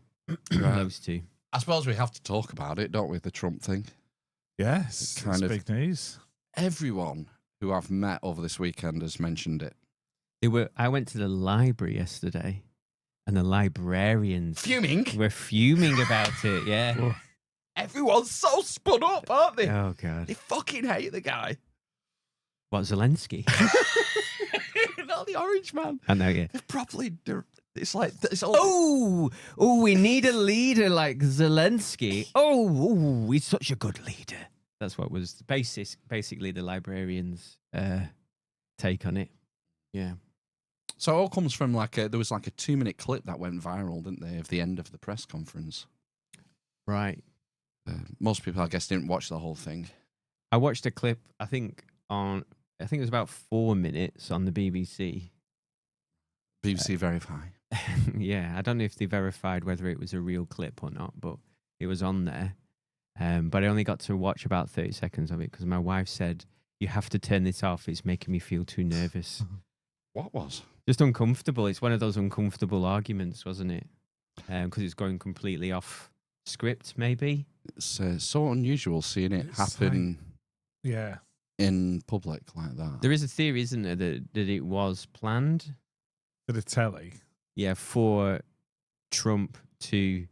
Those two. I suppose we have to talk about it, don't we? The Trump thing. Yes, it's big news. Everyone who I've met over this weekend has mentioned it. I went to the library yesterday, and the librarians were fuming about it. Yeah. Everyone's so spun up, aren't they? Oh god. They fucking hate the guy. What, Zelensky? Not the orange man. I know. Yeah. It's like it's all. We need a leader like Zelensky. He's such a good leader. That's what was basically the librarians' take on it. Yeah. So it all comes from there was like a 2-minute clip that went viral, didn't they, of the end of the press conference? Right. Most people, I guess, didn't watch the whole thing. I watched a clip. I think it was about 4 minutes on the BBC. BBC Verify. Yeah, I don't know if they verified whether it was a real clip or not, but it was on there. But I only got to watch about 30 seconds of it because my wife said, "You have to turn this off. It's making me feel too nervous." What was? Just uncomfortable. It's one of those uncomfortable arguments, wasn't it? Because it's going completely off script, maybe. It's so unusual seeing it happen. Yeah. In public like that. There is a theory, isn't there, that it was planned? For the telly? Yeah, for Trump to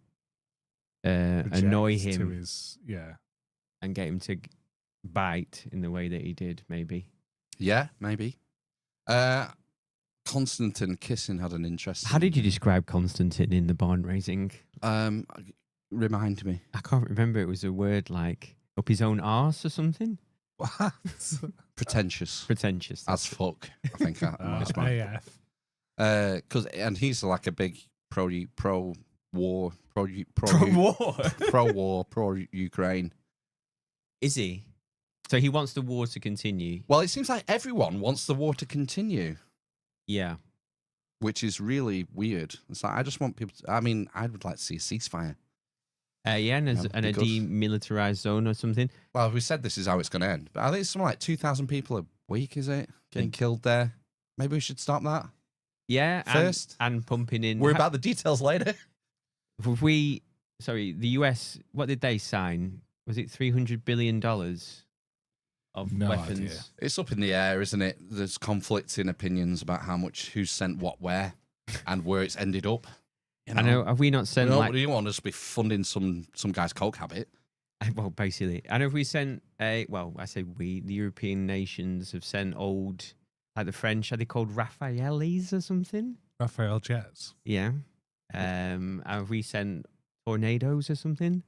annoy him. To his, yeah. And get him to bite in the way that he did, maybe. Yeah, maybe. Constantine kissing had an interest. How did you describe Constantine in the barn raising? Remind me. I can't remember. It was a word like up his own arse or something. What? Pretentious. Pretentious. As fuck. I think. AF. And he's like a big pro-war, pro-Ukraine Is he? So he wants the war to continue. Well, it seems like everyone wants the war to continue. Yeah. Which is really weird. It's like, I just want people to, I mean, I would like to see a ceasefire. Yeah, and a demilitarized zone or something. Well, we said this is how it's going to end. But I think it's something like 2,000 people a week, is it? Getting killed there. Maybe we should stop that. Yeah. First. And pumping in. Worry about the details later. The US, what did they sign? Was it $300 billion of weapons? Idea. It's up in the air, isn't it? There's conflicting opinions about how much, who's sent what where, and where it's ended up. You know? I know. Have we not sent you don't want us to be funding some guy's coke habit. Well, basically, I know if we sent I say we, the European nations have sent old, like the French, are they called Raffaellis or something? Raphael jets. Yeah. Have we sent tornadoes or something?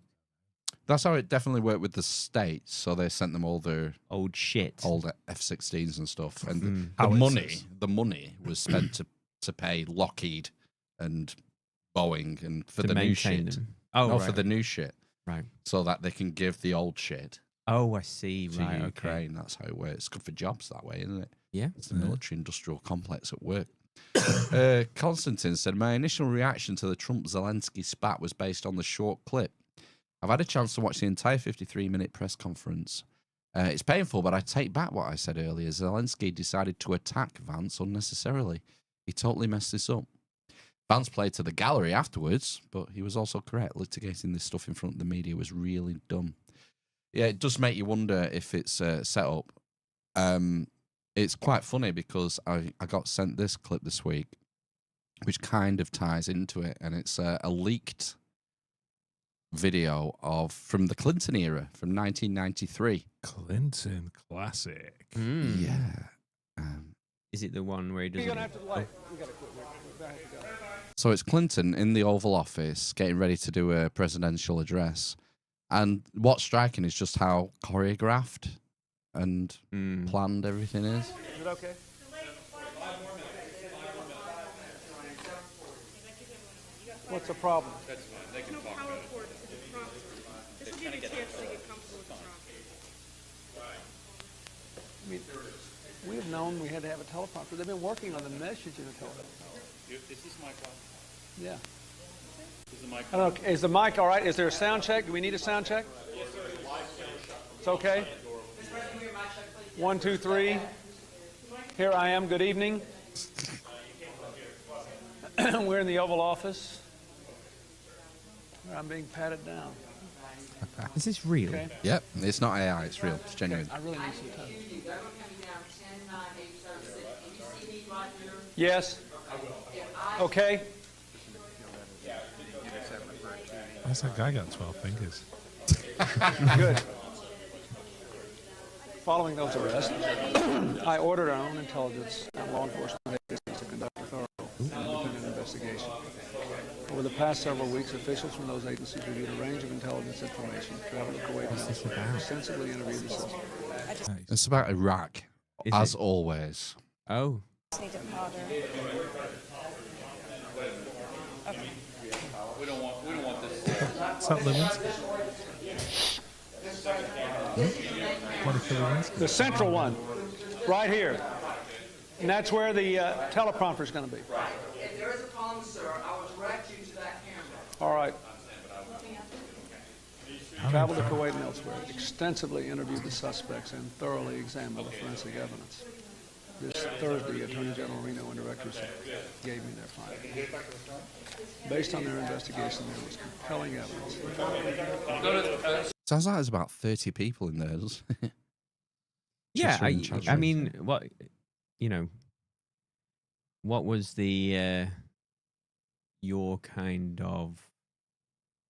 That's how it definitely worked with the States. So they sent them all their old shit, old F-16s and stuff, and Howitzers. the money was spent to pay Lockheed and Boeing and for To the new maintain shit. them. Oh, no, right. for the new shit, right? So that they can give the old shit. Oh, I see. To Right, Ukraine. okay. That's how it works. It's good for jobs that way, isn't it? Yeah. It's the military-industrial complex at work. Constantine said, my initial reaction to the Trump-Zelensky spat was based on the short clip. I've had a chance to watch the entire 53-minute press conference. It's painful, but I take back what I said earlier. Zelensky decided to attack Vance unnecessarily. He totally messed this up. Vance played to the gallery afterwards, but he was also correct. Litigating this stuff in front of the media was really dumb. Yeah, it does make you wonder if it's set up. It's quite funny because I got sent this clip this week, which kind of ties into it, and it's a leaked video from the Clinton era, from 1993. Clinton classic. Yeah. Is it the one where he doesn't? So it's Clinton in the Oval Office getting ready to do a presidential address. And what's striking is just how choreographed and planned everything is. Is it okay? What's the problem? That's fine. They can talk about it. This will give you a chance to get comfortable with the process. I mean, we have known we had to have a teleprompter. They've been working on the message in the teleprompter. Is this mic on? Yeah. Is the mic I don't know. Is the mic all right? Is there a sound check? Do we need a sound check? Yes, sir. It's okay. 1, 2, 3. Here I am. Good evening. We're in the Oval Office. I'm being patted down. Is this real? Okay. Yep, it's not AI, it's real, it's genuine. I really need some time. Yes. Okay. Why's that guy got 12 fingers? Good. Following those arrests, I ordered our own intelligence and law enforcement agencies to conduct a thorough and independent investigation. Over the past several weeks, officials from those agencies reviewed a range of intelligence information, traveled to Kuwait and extensively interviewed the suspect. It's about Iraq, as always. Oh. Need it harder. Okay. We don't want this. What's that, Lewinsky? The central one, right here. And that's where the teleprompter is going to be. Right. If there is a problem, sir, I will direct you to that camera. All right. Traveled to Kuwait and elsewhere, extensively interviewed the suspects, and thoroughly examined the forensic evidence. This Thursday, Attorney General Reno and directors gave me their findings. Based on their investigation, there was compelling evidence. Sounds like there's about 30 people in there, doesn't it? Yeah, Just in chat I room. mean, what was the your kind of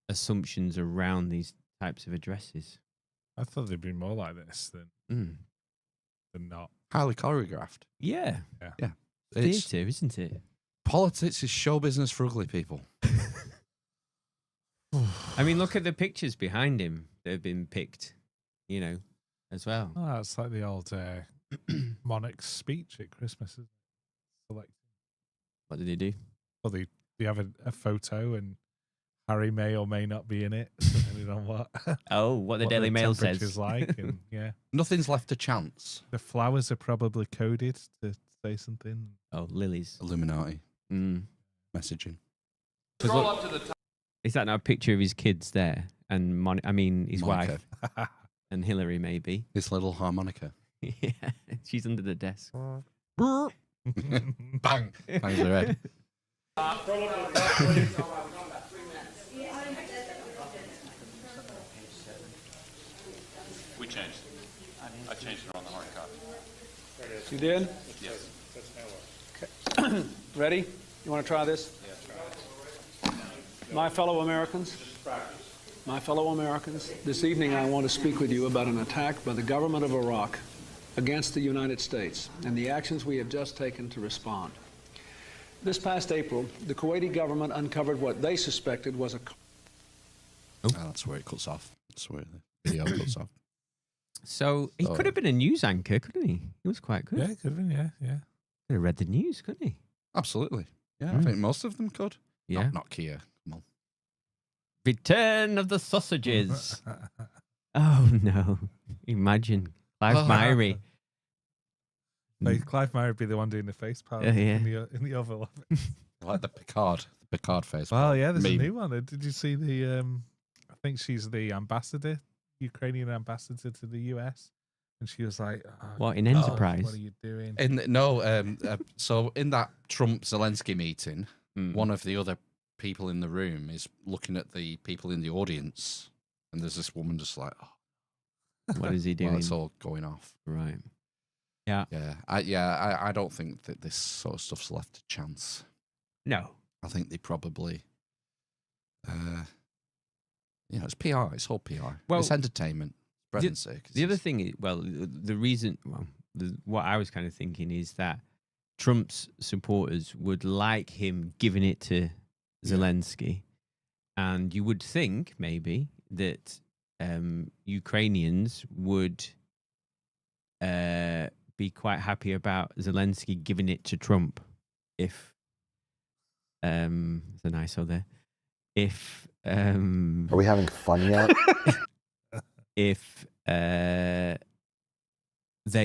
assumptions around these types of addresses? I thought they'd be more like this than not. Highly choreographed. Yeah. Yeah. It's, Theatre, isn't it? politics is show business for ugly people. I mean, look at the pictures behind him that have been picked, as well. Oh, it's like the old monarch's speech at Christmas. Isn't it? What did he do? Well, they have a photo and Harry may or may not be in it. depending on what. Oh, what the Daily Mail says. temperature's like, and yeah, Nothing's left to chance. the flowers are probably coded to say something. Oh, lilies. Illuminati messaging. Scroll up to the top. Is that now a picture of his kids there? And his Monica. wife and Hillary, maybe. This little harmonica. Yeah, she's under the desk. Bang. Bangs her head. We changed. I changed it on the hard copy. You did? Yes. Okay. Ready? You want to try this? My fellow Americans, this evening I want to speak with you about an attack by the government of Iraq against the United States and the actions we have just taken to respond. This past April, the Kuwaiti government uncovered what they suspected was a... That's where it cuts off. That's where the video cuts off. So he could have been a news anchor, couldn't he? He was quite good. Yeah, could have been. Yeah. Could have read the news, couldn't he? Absolutely. Yeah, I think most of them could. Yeah. Not Kia. Come on. Return of the sausages. Oh no! Imagine Clive Myrie. Clive Myrie would be the one doing the face palm Yeah. in the Oval Office. Like the Picard face. Well, yeah, there's meme. a new one. Did you see the? I think she's the ambassador, Ukrainian ambassador to the US, and she was like, What, in Enterprise? What are you doing? So in that Trump-Zelensky meeting, one of the other people in the room is looking at the people in the audience, and there's this woman just like, What is he doing? Well, it's all going off. Right. Yeah. I don't think that this sort of stuff's left to chance. No. I think they probably, it's PR. It's all PR. Well, it's entertainment. Bread and circus. The other thing is, what I was kind of thinking is that Trump's supporters would like him giving it to Zelensky, and you would think maybe that Ukrainians would be quite happy about Zelensky giving it to Trump if there's a nice O there. If Are we having fun yet? if they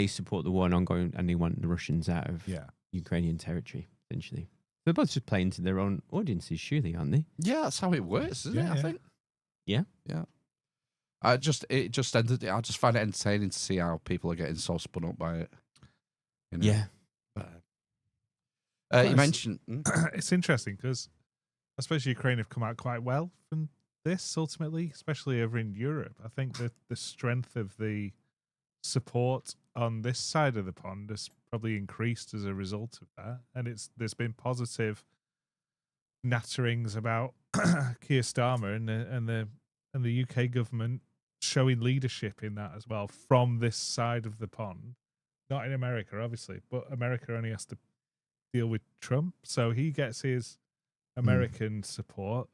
support the war ongoing and they want the Russians out of Ukrainian territory, essentially. They're both just playing to their own audiences, surely, aren't they? Yeah, that's how it works, isn't it? I think. Yeah. Yeah. I just find it entertaining to see how people are getting so spun up by it. You know? Yeah. But, you mentioned it's interesting because I suppose Ukraine have come out quite well from this ultimately, especially over in Europe. I think that the strength of the support on this side of the pond has probably increased as a result of that, and there's been positive natterings about Keir Starmer and the UK government showing leadership in that as well from this side of the pond. Not in America, obviously, but America only has to deal with Trump, so he gets his American support.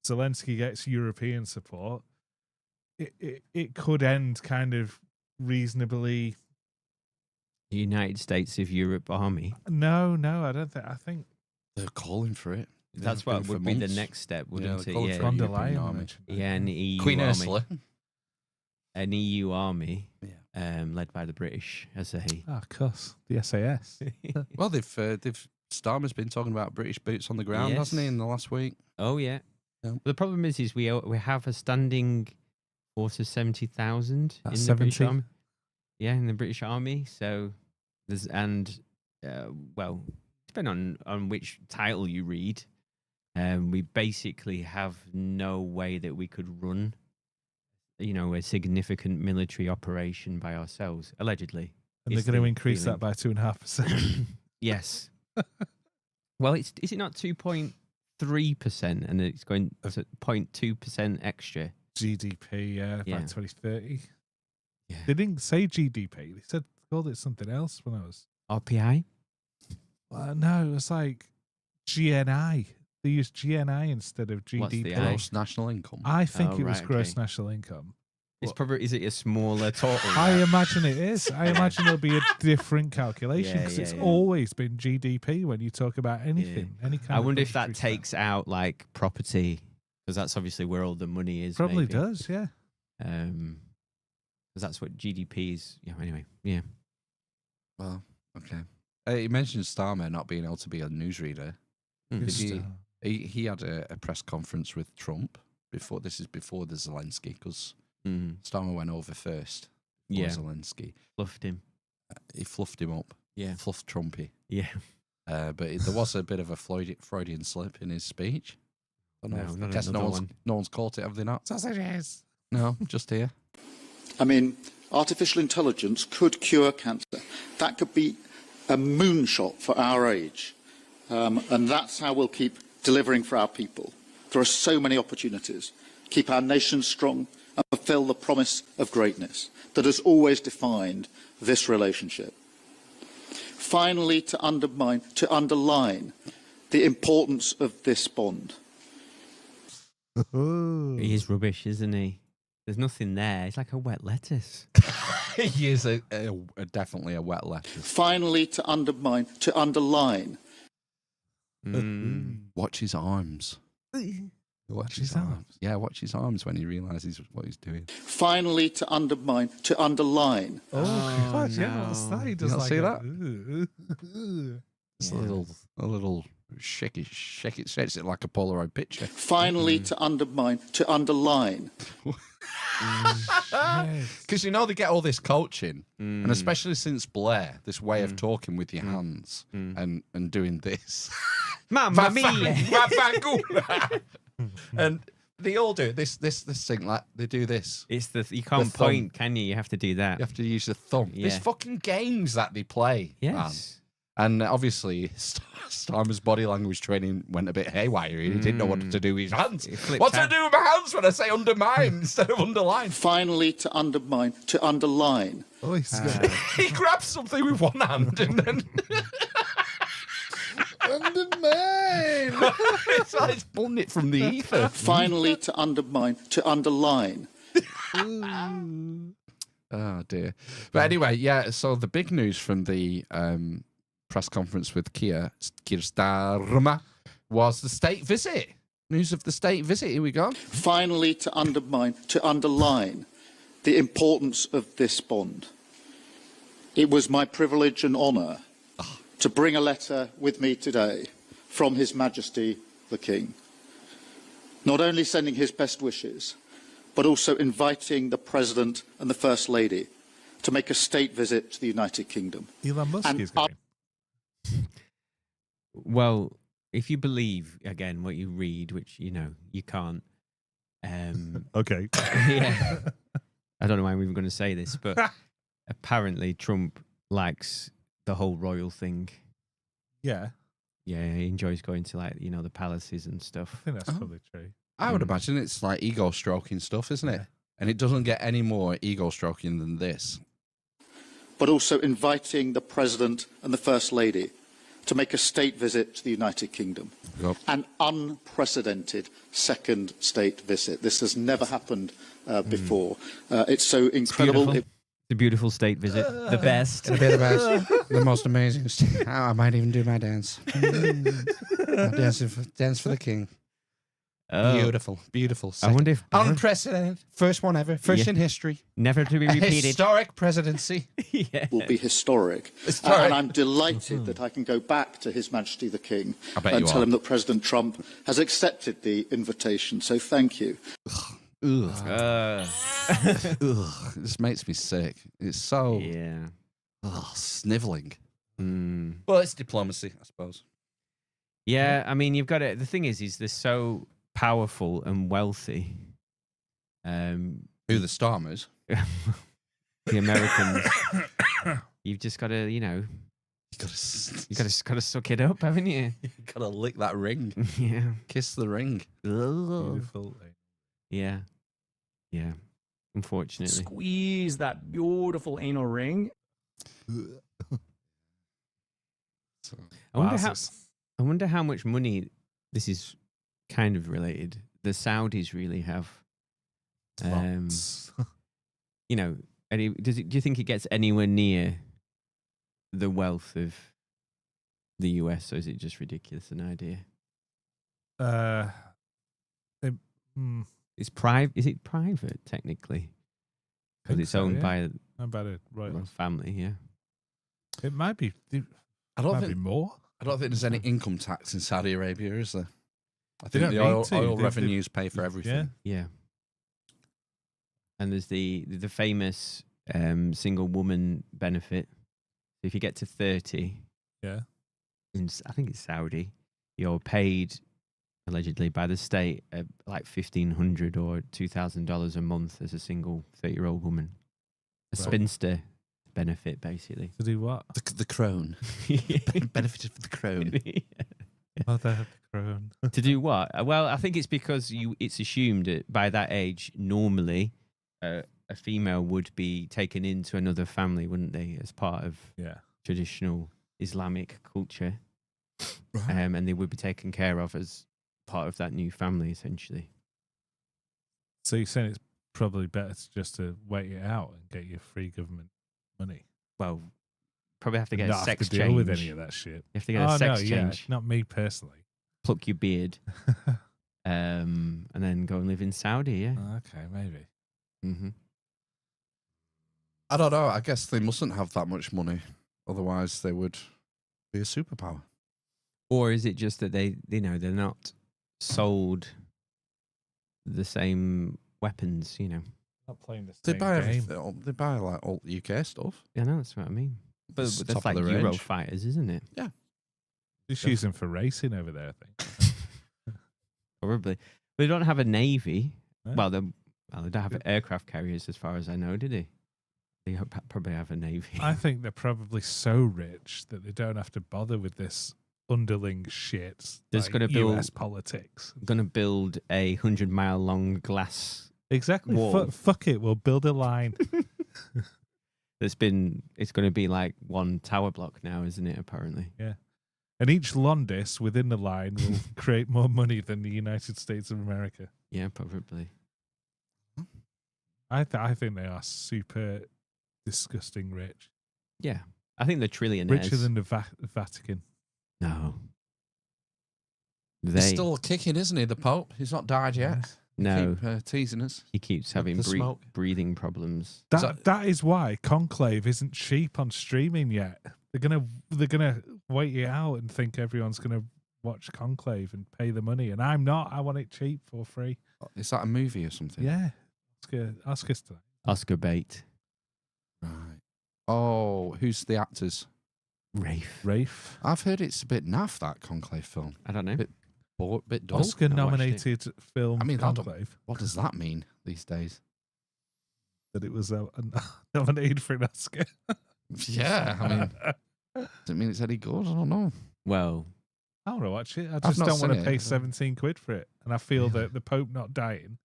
Zelensky gets European support. It could end kind of reasonably. The United States of Europe army. No, I don't think. I think they're calling for it. That's what would be the next step, wouldn't it? Yeah, von der Leyen. Yeah, an EU Queen army. Ursula. An EU army, led by the British, as a of course, the SAS. Well, they've Starmer's been talking about British boots on the ground, hasn't he, in the last week? Oh yeah. But the problem is we have a standing force of 70,000 in the British Army. Yeah, in the British Army. So there's depending on which title you read, we basically have no way that we could run, a significant military operation by ourselves, allegedly. And they're going to increase that by 2.5%. Yes. Well, is it not 2.3%, and it's going to 0.2% extra GDP, by Yeah. 2030. Yeah. They didn't say GDP. They called it something else when I was. RPI? No, it was like GNI. They used GNI instead of GDP. What's the I? Gross national income. I think it was right, gross okay. national income. It's probably, is it a smaller total? I imagine it is. I imagine it'll be a different calculation because it's always been GDP when you talk about anything. Any kind I of wonder if that budgetary takes out like property because that's obviously where all the money is. Probably maybe. does, yeah. Because that's what GDP is. Yeah. Anyway, yeah. Well, okay. You mentioned Starmer not being able to be a newsreader. He had a press conference with Trump before. This is before the Zelensky, because Starmer went over first. Yeah. Zelensky Fluffed him. He fluffed him up. Yeah. Fluffed Trumpy. Yeah. But there was a bit of a Freudian slip in his speech. I guess no one's caught it, have they not? Sausages. No, just here. I mean, artificial intelligence could cure cancer. That could be a moonshot for our age. And that's how we'll keep delivering for our people. There are so many opportunities. Keep our nation strong and fulfill the promise of greatness that has always defined this relationship. Finally, to underline the importance of this bond. He is rubbish, isn't he? There's nothing there. It's like a wet lettuce. He is definitely a wet lettuce. Finally, to underline. Watch his arms. Watch his arms. Yeah, watch his arms when he realises what he's doing. Finally, to underline. Oh God! Yeah, what's that? He does You not like see a- that? It's a little shake it, shakes it like a Polaroid picture. Finally, to underline. Because they get all this coaching, and especially since Blair, this way of talking with your hands and doing this. Mamma mia! And they all do it. This thing, like they do this. It's you can't point, can you? You have to do that. You have to use the thumb. Yeah. There's fucking games that they play. Yes. Man. And obviously, Starmer's body language training went a bit haywire. He didn't know what to do with his hands. What to do with my hands when I say undermine instead of underline? Finally, to underline. Oh, He grabs something with one hand and then... Undermine. It's like it's pulling it from the ether. Finally, to underline. Oh, dear. But anyway, yeah, so the big news from the press conference with Keir Starmer was the state visit. News of the state visit. Here we go. Finally, to underline the importance of this bond. It was my privilege and honour to bring a letter with me today from His Majesty the King, not only sending his best wishes, but also inviting the President and the First Lady to make a state visit to the United Kingdom. Elon Musk is going. Well, if you believe, again, what you read, which, you can't. Okay. Yeah. I don't know why I'm even going to say this, but apparently Trump likes the whole royal thing. Yeah. Yeah, he enjoys going to, the palaces and stuff. I think that's probably true. I would imagine it's like ego stroking stuff, isn't it? And it doesn't get any more ego stroking than this. But also inviting the President and the First Lady to make a state visit to the United Kingdom. Yep. An unprecedented second state visit. This has never happened before. It's so incredible. It's a beautiful state visit. The best. It'll be the best. The most amazing. I might even do my dance. Dance for the king. Oh. Beautiful. I wonder if unprecedented, first one ever, first in history, never to be a repeated. Historic presidency. Yeah. Will be historic. And I'm delighted that I can go back to His Majesty the King and tell him that President Trump has accepted the invitation. So thank you. Ugh. This makes me sick. It's so snivelling. Well, it's diplomacy, I suppose. Yeah, I mean, you've got it. The thing is they're so powerful and wealthy. Who, the Starmers? The Americans. You've just got to, you got to suck it up, haven't you? You got to lick that ring. Yeah. Kiss the ring. Beautiful. Yeah. Yeah. Unfortunately. Squeeze that beautiful anal ring. I wonder how much money, this is kind of related, the Saudis really have. Do you think it gets anywhere near the wealth of the US, or is it just ridiculous an idea? It's private. Is it private technically? Because it's owned by a royal family. Yeah. It might be. I don't might think be more. I don't think there's any income tax in Saudi Arabia, is there? I They think the don't oil, need to. oil They- revenues pay for everything. Yeah. And there's the famous single woman benefit. If you get to 30, Yeah. I think it's Saudi, you're paid allegedly by the state like $1,500 or $2,000 a month as a single 30-year-old woman. A Right. spinster benefit, basically. To do what? The crone. Benefited for the crone. Oh, the crone. To do what? Well, I think it's because it's assumed that by that age, normally, a female would be taken into another family, wouldn't they, as part of traditional Islamic culture, and they would be taken care of as part of that new family, essentially. So you're saying it's probably better just to wait it out and get your free government money? Well, probably have to get Not a sex have to change. deal with any of that shit. You have to get a sex change. Not me personally. Pluck your beard, and then go and live in Saudi. Yeah. Okay, maybe. Mm-hmm. I don't know. I guess they mustn't have that much money, otherwise they would be a superpower. Or is it just that they're not sold the same weapons? Not playing the They same buy game. everything. They buy like all the UK stuff. Yeah, no, that's what I mean. But It's that's top like of the Euro range. fighters, isn't it? Yeah. Just use them for racing over there, I think. Probably. They don't have a navy. No. Well, they don't have aircraft carriers, as far as I know, do they? They probably have a navy. I think they're probably so rich that they don't have to bother with this underling shit. There's like going to build US politics. Going to build a 100-mile long glass Exactly. wall. Fuck it. We'll build a line. It's going to be like one tower block now, isn't it? Apparently. Yeah. And each Londis within the line will create more money than the United States of America. Yeah, probably. I think they are super disgusting rich. Yeah, I think they're trillionaires. Richer than the Vatican. No. He's still kicking, isn't he? The Pope. He's not died yet. No. Keep teasing us. He keeps having the smoke. breathing problems. That is why Conclave isn't cheap on streaming yet. They're gonna wait it out and think everyone's gonna watch Conclave and pay the money, and I'm not. I want it cheap for free. Is that a movie or something? Yeah, Oscars tonight. Oscar bait. Right. Oh, who's the actors? Rafe. I've heard it's a bit naff, that Conclave film. I don't know. Bit dull. Oscar nominated film. I mean, Conclave. what does that mean these days? That it was nominated for an Oscar. Yeah, I mean, does it mean it's any good? I don't know. Well, I want to watch it. I I've just not don't want seen to pay it. 17 quid for it, and I feel that the Pope not dying.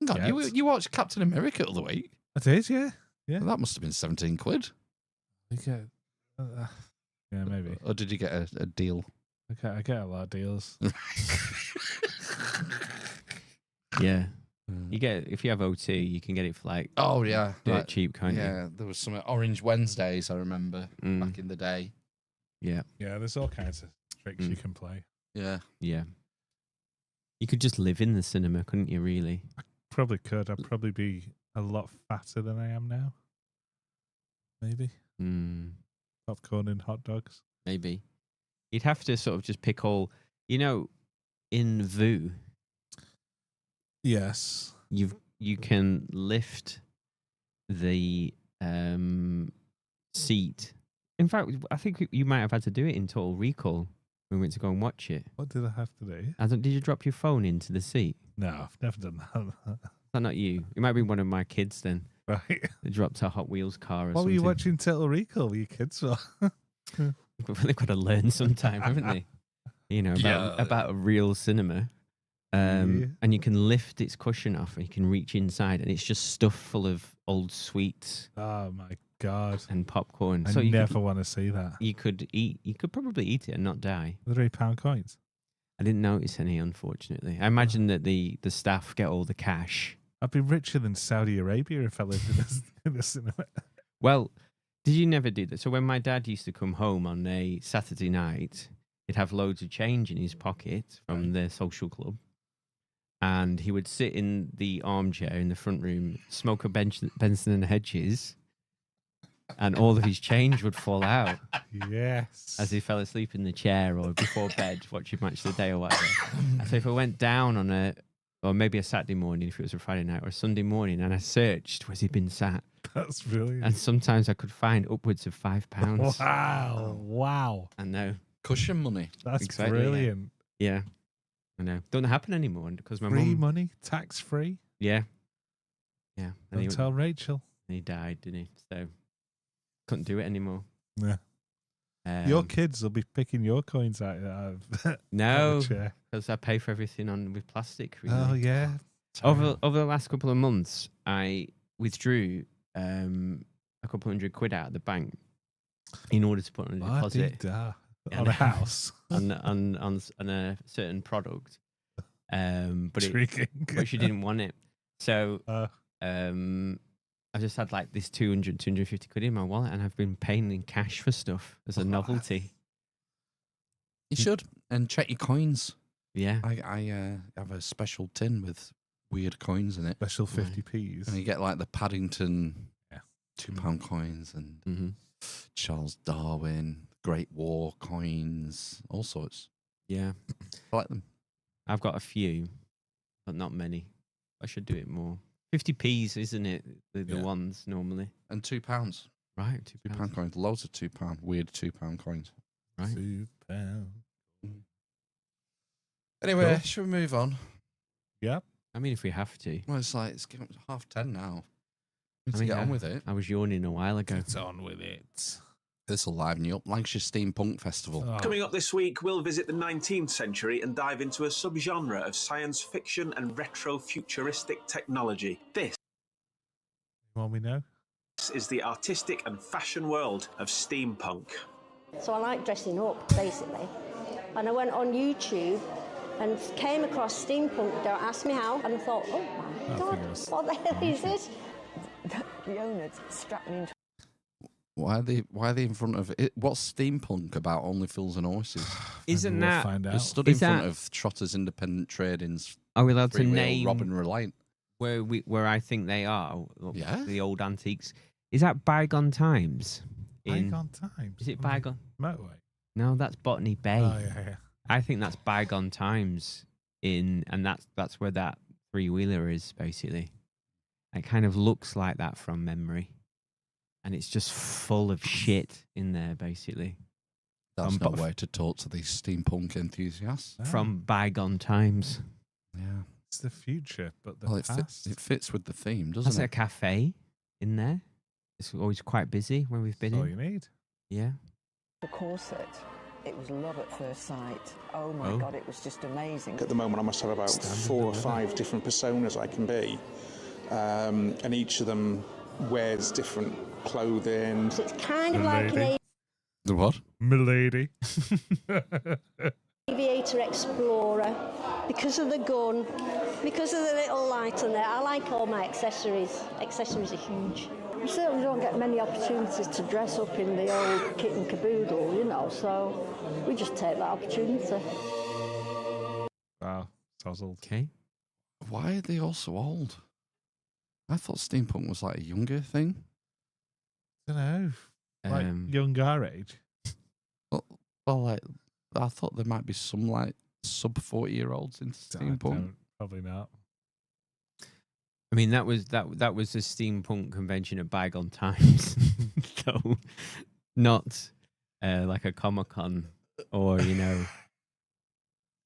Hang on, yet. you watched Captain America the other week? I did, yeah. Well, that must have been 17 quid. Yeah, maybe. Or did you get a deal? I get a lot of deals. Yeah. You get if you have O2, you can get it for like Oh, yeah. dirt Like, cheap, can't you? yeah, there was some Orange Wednesdays, I remember, back in the day. Yeah. Yeah, there's all kinds of tricks you can play. Yeah. Yeah. You could just live in the cinema, couldn't you, really? Probably could. I'd probably be a lot fatter than I am now. Maybe. Popcorn and hot dogs. Maybe. You'd have to sort of just pick all, in VU. Yes. You can lift the seat. In fact, I think you might have had to do it in Total Recall when we went to go and watch it. What did I have to do? Did you drop your phone into the seat? No, I've never done that. Is that not you? It might be one of my kids then. Right. They dropped a Hot Wheels car or What something. were you watching Total Recall with your kids for? They've got to learn sometime, haven't they? About a real cinema. And you can lift its cushion off and you can reach inside and it's just stuffed full of old sweets. Oh my God. And popcorn. I never want to see that. You could probably eat it and not die. £3 coins. I didn't notice any, unfortunately. I imagine that the staff get all the cash. I'd be richer than Saudi Arabia if I lived in the cinema. Well, did you never do that? So when my dad used to come home on a Saturday night, he'd have loads of change in his pocket from the social club. and he would sit in the armchair in the front room, smoke a Benson and Hedges, and all of his change would fall out. Yes. As he fell asleep in the chair or before bed, watching Match of the Day or whatever. So if I went down on or maybe a Saturday morning, if it was a Friday night, or a Sunday morning, and I searched, where's he been sat? That's brilliant. And sometimes I could find upwards of £5. Wow. I know. Cushion money. That's Exactly, brilliant. Yeah. I know. Don't happen anymore because my Free mum. money, tax free. Yeah. Yeah. And Don't tell Rachel. And he died, didn't he? So couldn't do it anymore. Yeah. Your kids will be picking your coins out of No, the chair. because I pay for everything with plastic. Really. Oh yeah. Over the last couple of months, I withdrew a couple £100 out of the bank in order to put on a deposit on a house on a certain product. But Intriguing. she didn't want it, so I just had like this 250 quid in my wallet, and I've been paying in cash for stuff as a novelty. You should, and check your coins. Yeah, I have a special tin with weird coins in it. Special 50p's. And you get like the Paddington £2 coins and Charles Darwin, Great War coins, all sorts. Yeah, I like them. I've got a few, but not many. I should do it more. 50p's, isn't it? The ones normally. And £2. Right, £2 coins. Loads of £2. Weird £2 coins. Right. £2. Anyway, Cool. should we move on? Yep. I mean, if we have to. Well, it's 10:30 now. Need to get on with it. I was yawning a while ago. Get on with it. This will liven you up. Lancashire Steampunk Festival. Coming up this week, we'll visit the 19th century and dive into a subgenre of science fiction and retro-futuristic technology. This we know? is the artistic and fashion world of steampunk. So I like dressing up, basically. And I went on YouTube and came across steampunk. Don't ask me how. And I thought, oh my God, what the hell is this? The owner strapped me into. Why are they in front of it? What's steampunk about? Only fools and horses. Isn't that? They stood in front of Trotters Independent Trading's. Are we allowed to three-wheel name Robin Reliant? Where I think they are? Yeah. The old antiques. Is that Bygone Times? Bygone Times. Is it Bygone? Motorway. No, that's Botany Bay. Oh yeah. I think that's Bygone Times and that's where that three-wheeler is basically. It kind of looks like that from memory, and it's just full of shit in there basically. That's no way to talk to these steampunk enthusiasts. From Bygone Times. Yeah, it's the future, but the it past. fits with the theme, doesn't Has it? a cafe in there. It's always quite busy when we've been That's all in. you need. Yeah. The corset. It was love at first sight. Oh my God, it was just amazing. At the moment, I must have about 4 or 5 different personas I can be, and each of them wears different clothing. So it's kind of like an The what? Milady. aviator explorer. Because of the gun, because of the little light on there. I like all my accessories. Accessories are huge. You certainly don't get many opportunities to dress up in the old kit and caboodle, you know, so we just take that opportunity. Wow, sozzled. Okay. Why are they all so old? I thought steampunk was like a younger thing. I don't know. Like young our age. Well, like I thought there might be some like sub 40-year-olds into steampunk. Probably not. I mean, that was a steampunk convention at Bygone Times, so not like a Comic-Con or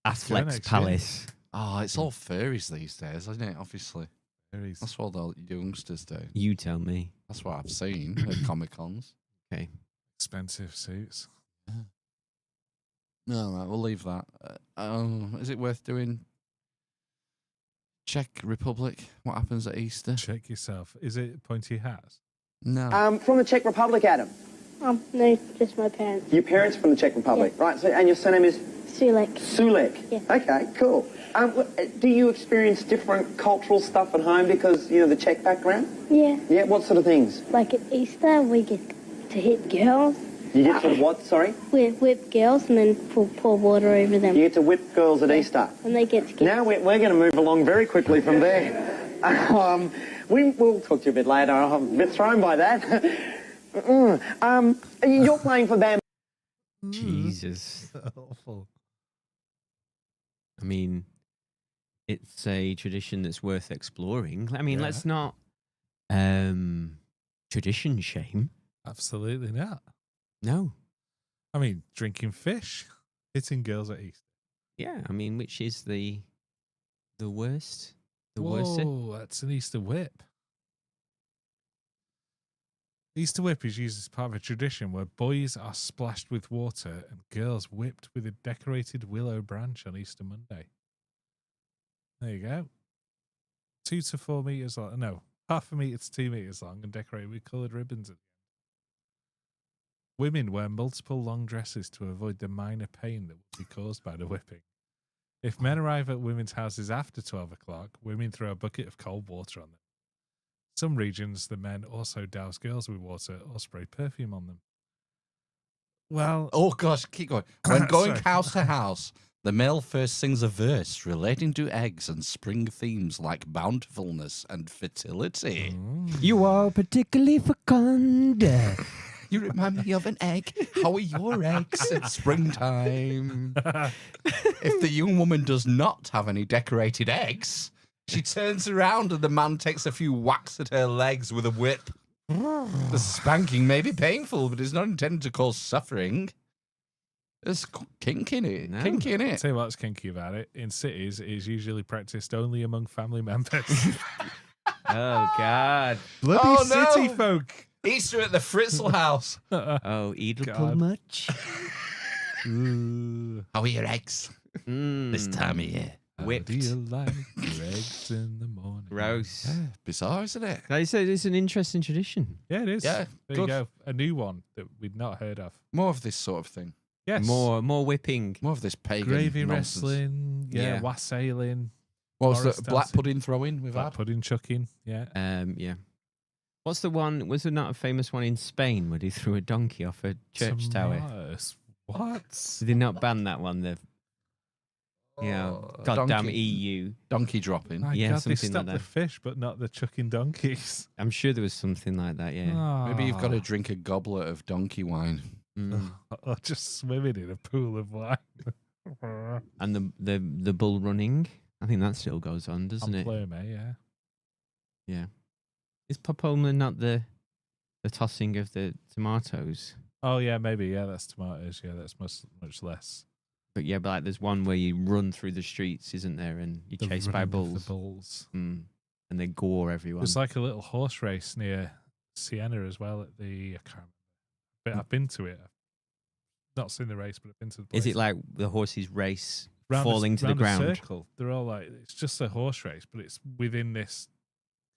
Affleck's Palace. Oh, it's all furries these days, isn't it? Obviously, furries. That's what the youngsters do. You tell me. That's what I've seen at Comic-Cons. Okay, expensive suits. Yeah. No, right, we'll leave that. Is it worth doing? Czech Republic. What happens at Easter? Check yourself. Is it pointy hats? No. From the Czech Republic, Adam. No, just my parents. Your parents from the Czech Republic, right? So, and your surname is Sulek. Sulek. Yeah. Okay, cool. Do you experience different cultural stuff at home because the Czech background? Yeah. Yeah. What sort of things? Like at Easter, we get to hit girls. You get to what, sorry? Whip girls and then pour water over them. You get to whip girls at Easter. And they get to get... Now we're going to move along very quickly from there. We'll talk to you a bit later. I'm a bit thrown by that. You're playing for Bam. Jesus. Awful. I mean, it's a tradition that's worth exploring. I mean, let's not tradition shame. Absolutely not. No. I mean, drinking fish, hitting girls at Easter. Yeah, I mean, which is the worst? The Whoa, that's an Easter whip. Easter whip is used as part of a tradition where boys are splashed with water and girls whipped with a decorated willow branch on Easter Monday. There you go. 2 to 4 meters long. No, half a meter to 2 meters long and decorated with coloured ribbons at the end. Women wear multiple long dresses to avoid the minor pain that will be caused by the whipping. If men arrive at women's houses after 12 o'clock, women throw a bucket of cold water on them. Some regions, the men also douse girls with water or spray perfume on them. Well... Oh, gosh, keep going. When going house to house, the male first sings a verse relating to eggs and spring themes like bountifulness and fertility. You are particularly fecund. You remind me of an egg. How are your eggs at springtime? If the young woman does not have any decorated eggs, she turns around and the man takes a few whacks at her legs with a whip. The spanking may be painful, but it's not intended to cause suffering. There's kink in it. No. Kinky in I'll it. tell you what's kinky about it. In cities, it is usually practiced only among family members. Oh, God. Bloody city folk. Easter at the Fritzl house. Oh, Eagle much? How are your eggs this time of year? Whipped. Do you like your eggs in the morning? Gross. Yeah, bizarre, isn't it? It's an interesting tradition. Yeah, it is. Yeah, there you go. A new one that we'd not heard of. More of this sort of thing. Yes. More whipping. More of this pagan Gravy nonsense. wrestling. Yeah. Wassailing. What was Morris the black dancing. pudding throwing we've Black had? pudding chucking. Yeah. Yeah. What's the one? Was there not a famous one in Spain where he threw a donkey off a church tower? What? Did they not ban that one? Goddamn donkey. EU. Donkey dropping. My Yeah, God, they something like stopped that. the fish, but not the chucking donkeys. I'm sure there was something like that, yeah. Maybe you've got to drink a goblet of donkey wine. Or just swimming in a pool of wine. And the bull running, I think that still goes on, doesn't it? Yeah. Yeah. Is Popolna not the tossing of the tomatoes? Oh, yeah, maybe. Yeah, that's tomatoes. Yeah, that's much less. But yeah, but like there's one where you run through the streets, isn't there? And you're The chased by run of bulls. the bulls. And they gore everyone. There's like a little horse race near Siena as well at the... I can't remember. But I've been to it. I've not seen the race, but I've been to the place. Is it like the horses race Round falling to the round a ground? circle. They're all like... It's just a horse race, but it's within this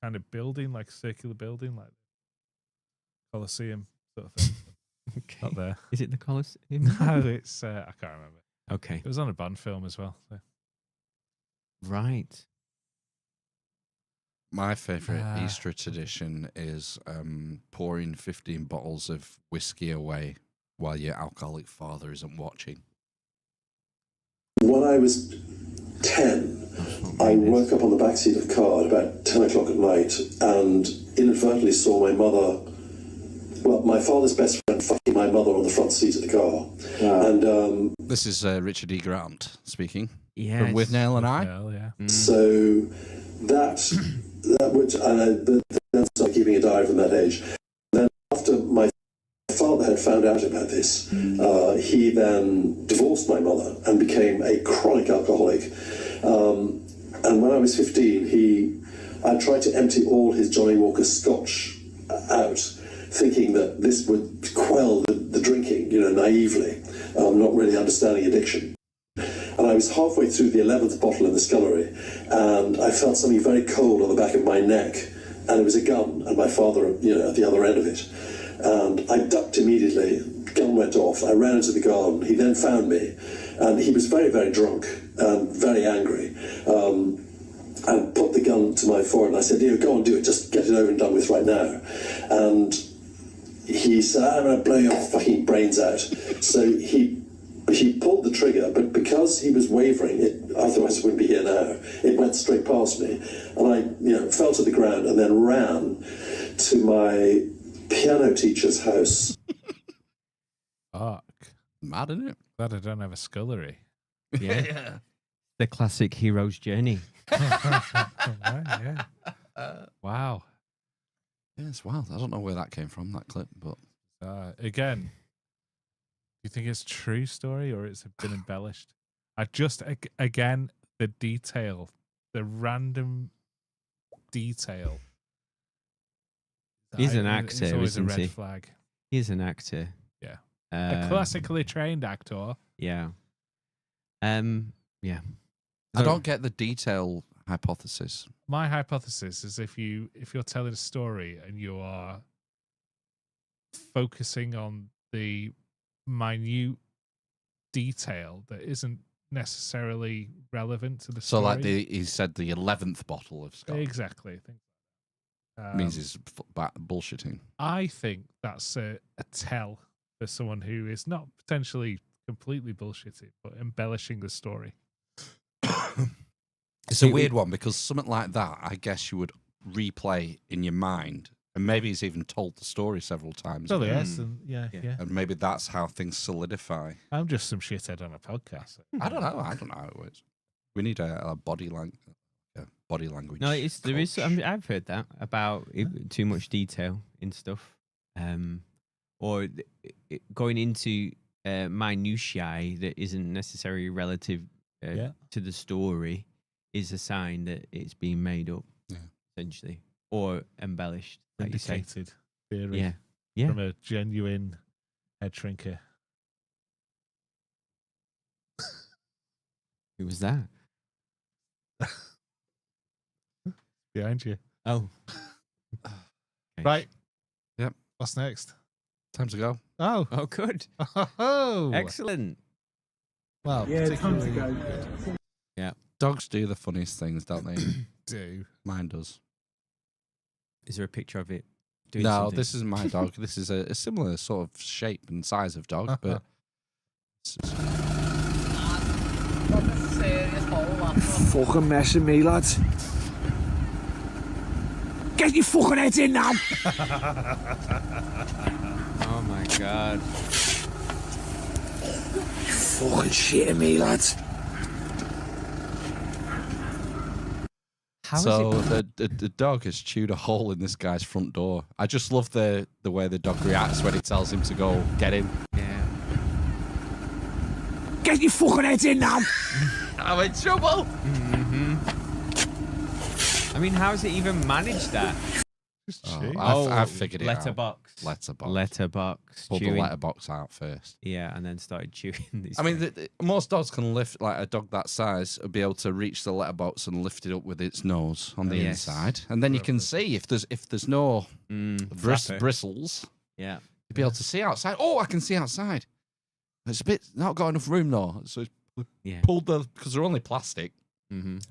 kind of building, like a circular building, like Colosseum sort of thing. Okay. Up there. Is it the Colosseum? No, it's... I can't remember. Okay. It was on a Bond film as well. So. Right. My favourite Easter tradition is pouring 15 bottles of whiskey away while your alcoholic father isn't watching. When I was 10, I woke up on the backseat of a car at about 10 o'clock at night and inadvertently saw my mother, well, my father's best friend fucking my mother on the front seat of the car. And This is Richard E. Grant speaking. Yes. From With Nail and I. Yeah. so that would, and I then started keeping a diary from that age. Then after my father had found out about this, he then divorced my mother and became a chronic alcoholic. And when I was 15, I tried to empty all his Johnny Walker Scotch out, thinking that this would quell the drinking, naively, not really understanding addiction. And I was halfway through the 11th bottle in the scullery, and I felt something very cold on the back of my neck, and it was a gun, and my father, at the other end of it. And I ducked immediately, the gun went off, I ran into the garden, he then found me, and he was very, very drunk, and very angry, and put the gun to my forehead, and I said, go on, do it, just get it over and done with right now. And he said, I'm going to blow your fucking brains out. So he pulled the trigger, but because he was wavering, otherwise it wouldn't be here now, it went straight past me. And I fell to the ground and then ran to my piano teacher's house. Fuck. Mad, isn't it? Glad I don't have a scullery. Yeah. The classic hero's journey. Yeah. Wow. Yeah, it's wild. I don't know where that came from, that clip, but again, do you think it's a true story or it's been embellished? I just again the detail, the random detail. He's an actor, It's always a isn't red he? flag. He's an actor. Yeah. A classically trained actor. Yeah. Yeah. I don't get the detail hypothesis. My hypothesis is if you're telling a story and you are focusing on the minute detail that isn't necessarily relevant to the So, story. like he said, the 11th bottle of Scotch. Exactly. Means he's bullshitting. I think that's a tell for someone who is not potentially completely bullshitting, but embellishing the story. It's a weird one because something like that, I guess you would replay in your mind, and maybe he's even told the story several times. Oh, yes, and yeah. And maybe that's how things solidify. I'm just some shithead on a podcast. I don't know how it works. We need a body language. No, there is. I've heard that about too much detail in stuff, or going into minutiae that isn't necessarily relative to the story is a sign that it's being made up, essentially, or embellished. Like you say. Indicated theory from a genuine head shrinker. Who was that? Behind you. Oh. Right. Yep. What's next? Time to go. Oh, good. Oh, excellent. Well, time to go. Yeah. Dogs do the funniest things, don't they? Do. Mine does. Is there a picture of it? Doing No, something? this isn't my dog. This is a similar sort of shape and size of dog, but Fucking messing me, lads. Get your fucking heads in now. Oh my god. Fucking shitting me, lads. The dog has chewed a hole in this guy's front door. I just love the way the dog reacts when he tells him to go get in. Yeah. Get your fucking heads in now. I'm in trouble. Mm-hmm. I mean, how has it even managed that? I've figured it letterbox. out. Letterbox. Pulled the chewing. letterbox out first. Yeah, and then started chewing these. I mean, most dogs can lift, like a dog that size, will be able to reach the letterbox and lift it up with its nose on the inside, and then you can see if there's no bristles. Yeah, you'll be able to see outside. Oh, I can see outside. It's a bit not got enough room though, so it's pulled because they're only plastic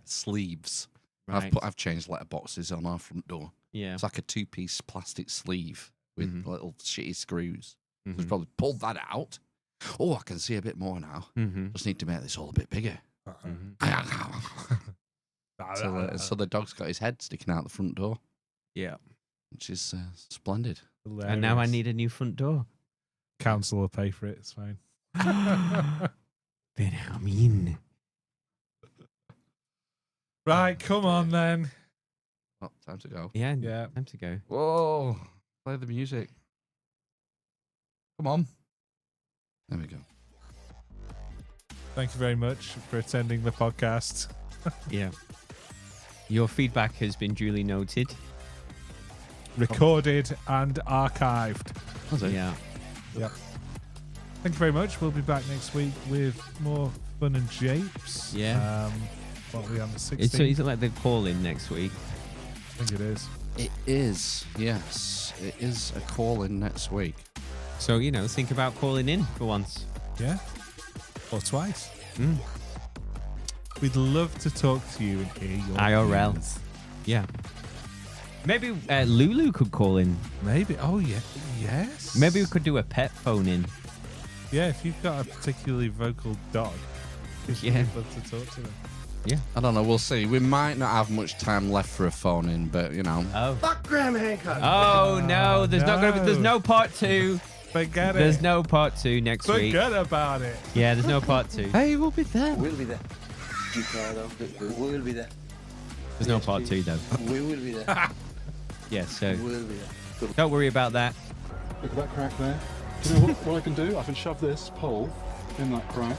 sleeves. Right. I've changed letterboxes on our front door. Yeah, it's like a 2-piece plastic sleeve with little shitty screws. So Mhm. it's probably pulled that out. Oh, I can see a bit more now. Just need to make this all a bit bigger. So the dog's got his head sticking out the front door. Yeah, which is splendid. And now I need a new front door. Council will pay for it. It's fine. Benjamin. Right, come on then. Oh, time to go. Yeah, time to go. Whoa, play the music. Come on. There we go. Thank you very much for attending the podcast. Yeah. Your feedback has been duly noted. Recorded and archived. Yeah. Yep. Thank you very much. We'll be back next week with more fun and japes. Yeah. What are we on the 16th? Is it like the call in next week? I think it is. It is, yes. It is a call in next week. So, think about calling in for once. Yeah. Or twice. We'd love to talk to you and hear your IRL. views. Yeah. Maybe Lulu could call in. Maybe. Oh, yeah. Yes. Maybe we could do a pet phone in. Yeah, if you've got a particularly vocal dog, Yeah. you'd love to talk to them. Yeah. I don't know. We'll see. We might not have much time left for a phone in, but you know. Oh. Fuck Graham Hancock. Oh no! There's not gonna be. There's no part 2. Forget it. There's no part 2 next week. Forget about it. Yeah, there's no part 2. Hey, we'll be there. We'll be there. Ricardo, we will be there. There's no part 2 though. We will be there. Yeah, so We will be there. don't worry about that. Look at that crack there. Do you know what I can do? I can shove this pole in that crack.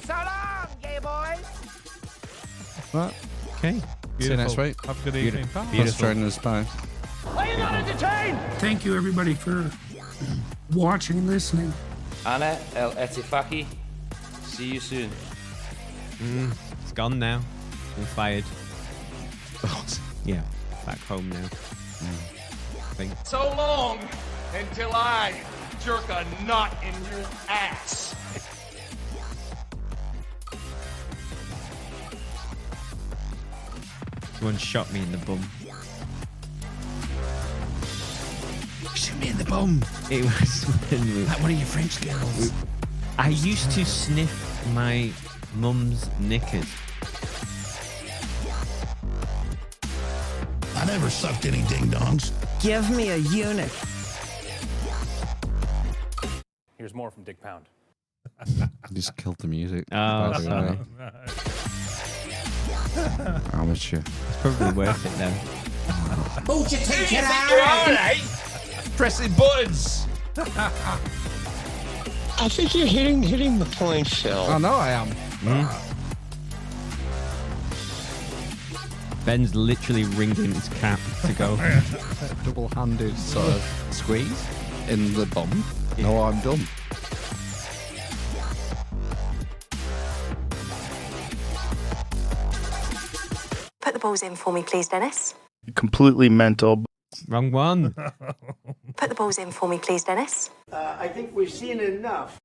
So long, gay boys. Right. Okay. See you next week. Have a good evening. Bye. Beautiful. Joining us. Bye. Are you not entertained? Thank you, everybody, for watching and listening. Ana El Etifaki. See you soon. It's gone now. Been fired. Yeah, back home now. I think. So long until I jerk a nut in your ass. Someone shot me in the bum. Shoot me in the bum. It was Like one of your French girls. I used to sniff my mum's knickers. I never sucked any ding-dongs. Give me a unit. Here's more from Dick Pound. Just killed the music. Oh, sorry. Amateur. It's probably worth it then. Won't you take it out? Pressing buttons. I think you're hitting the point, Phil. I know I am. Ben's literally wringing his cap to go. Double-handed sort of squeeze in the bum. No, I'm done. Put the balls in for me, please, Dennis. Completely mental. Wrong one. Put the balls in for me, please, Dennis. I think we've seen enough.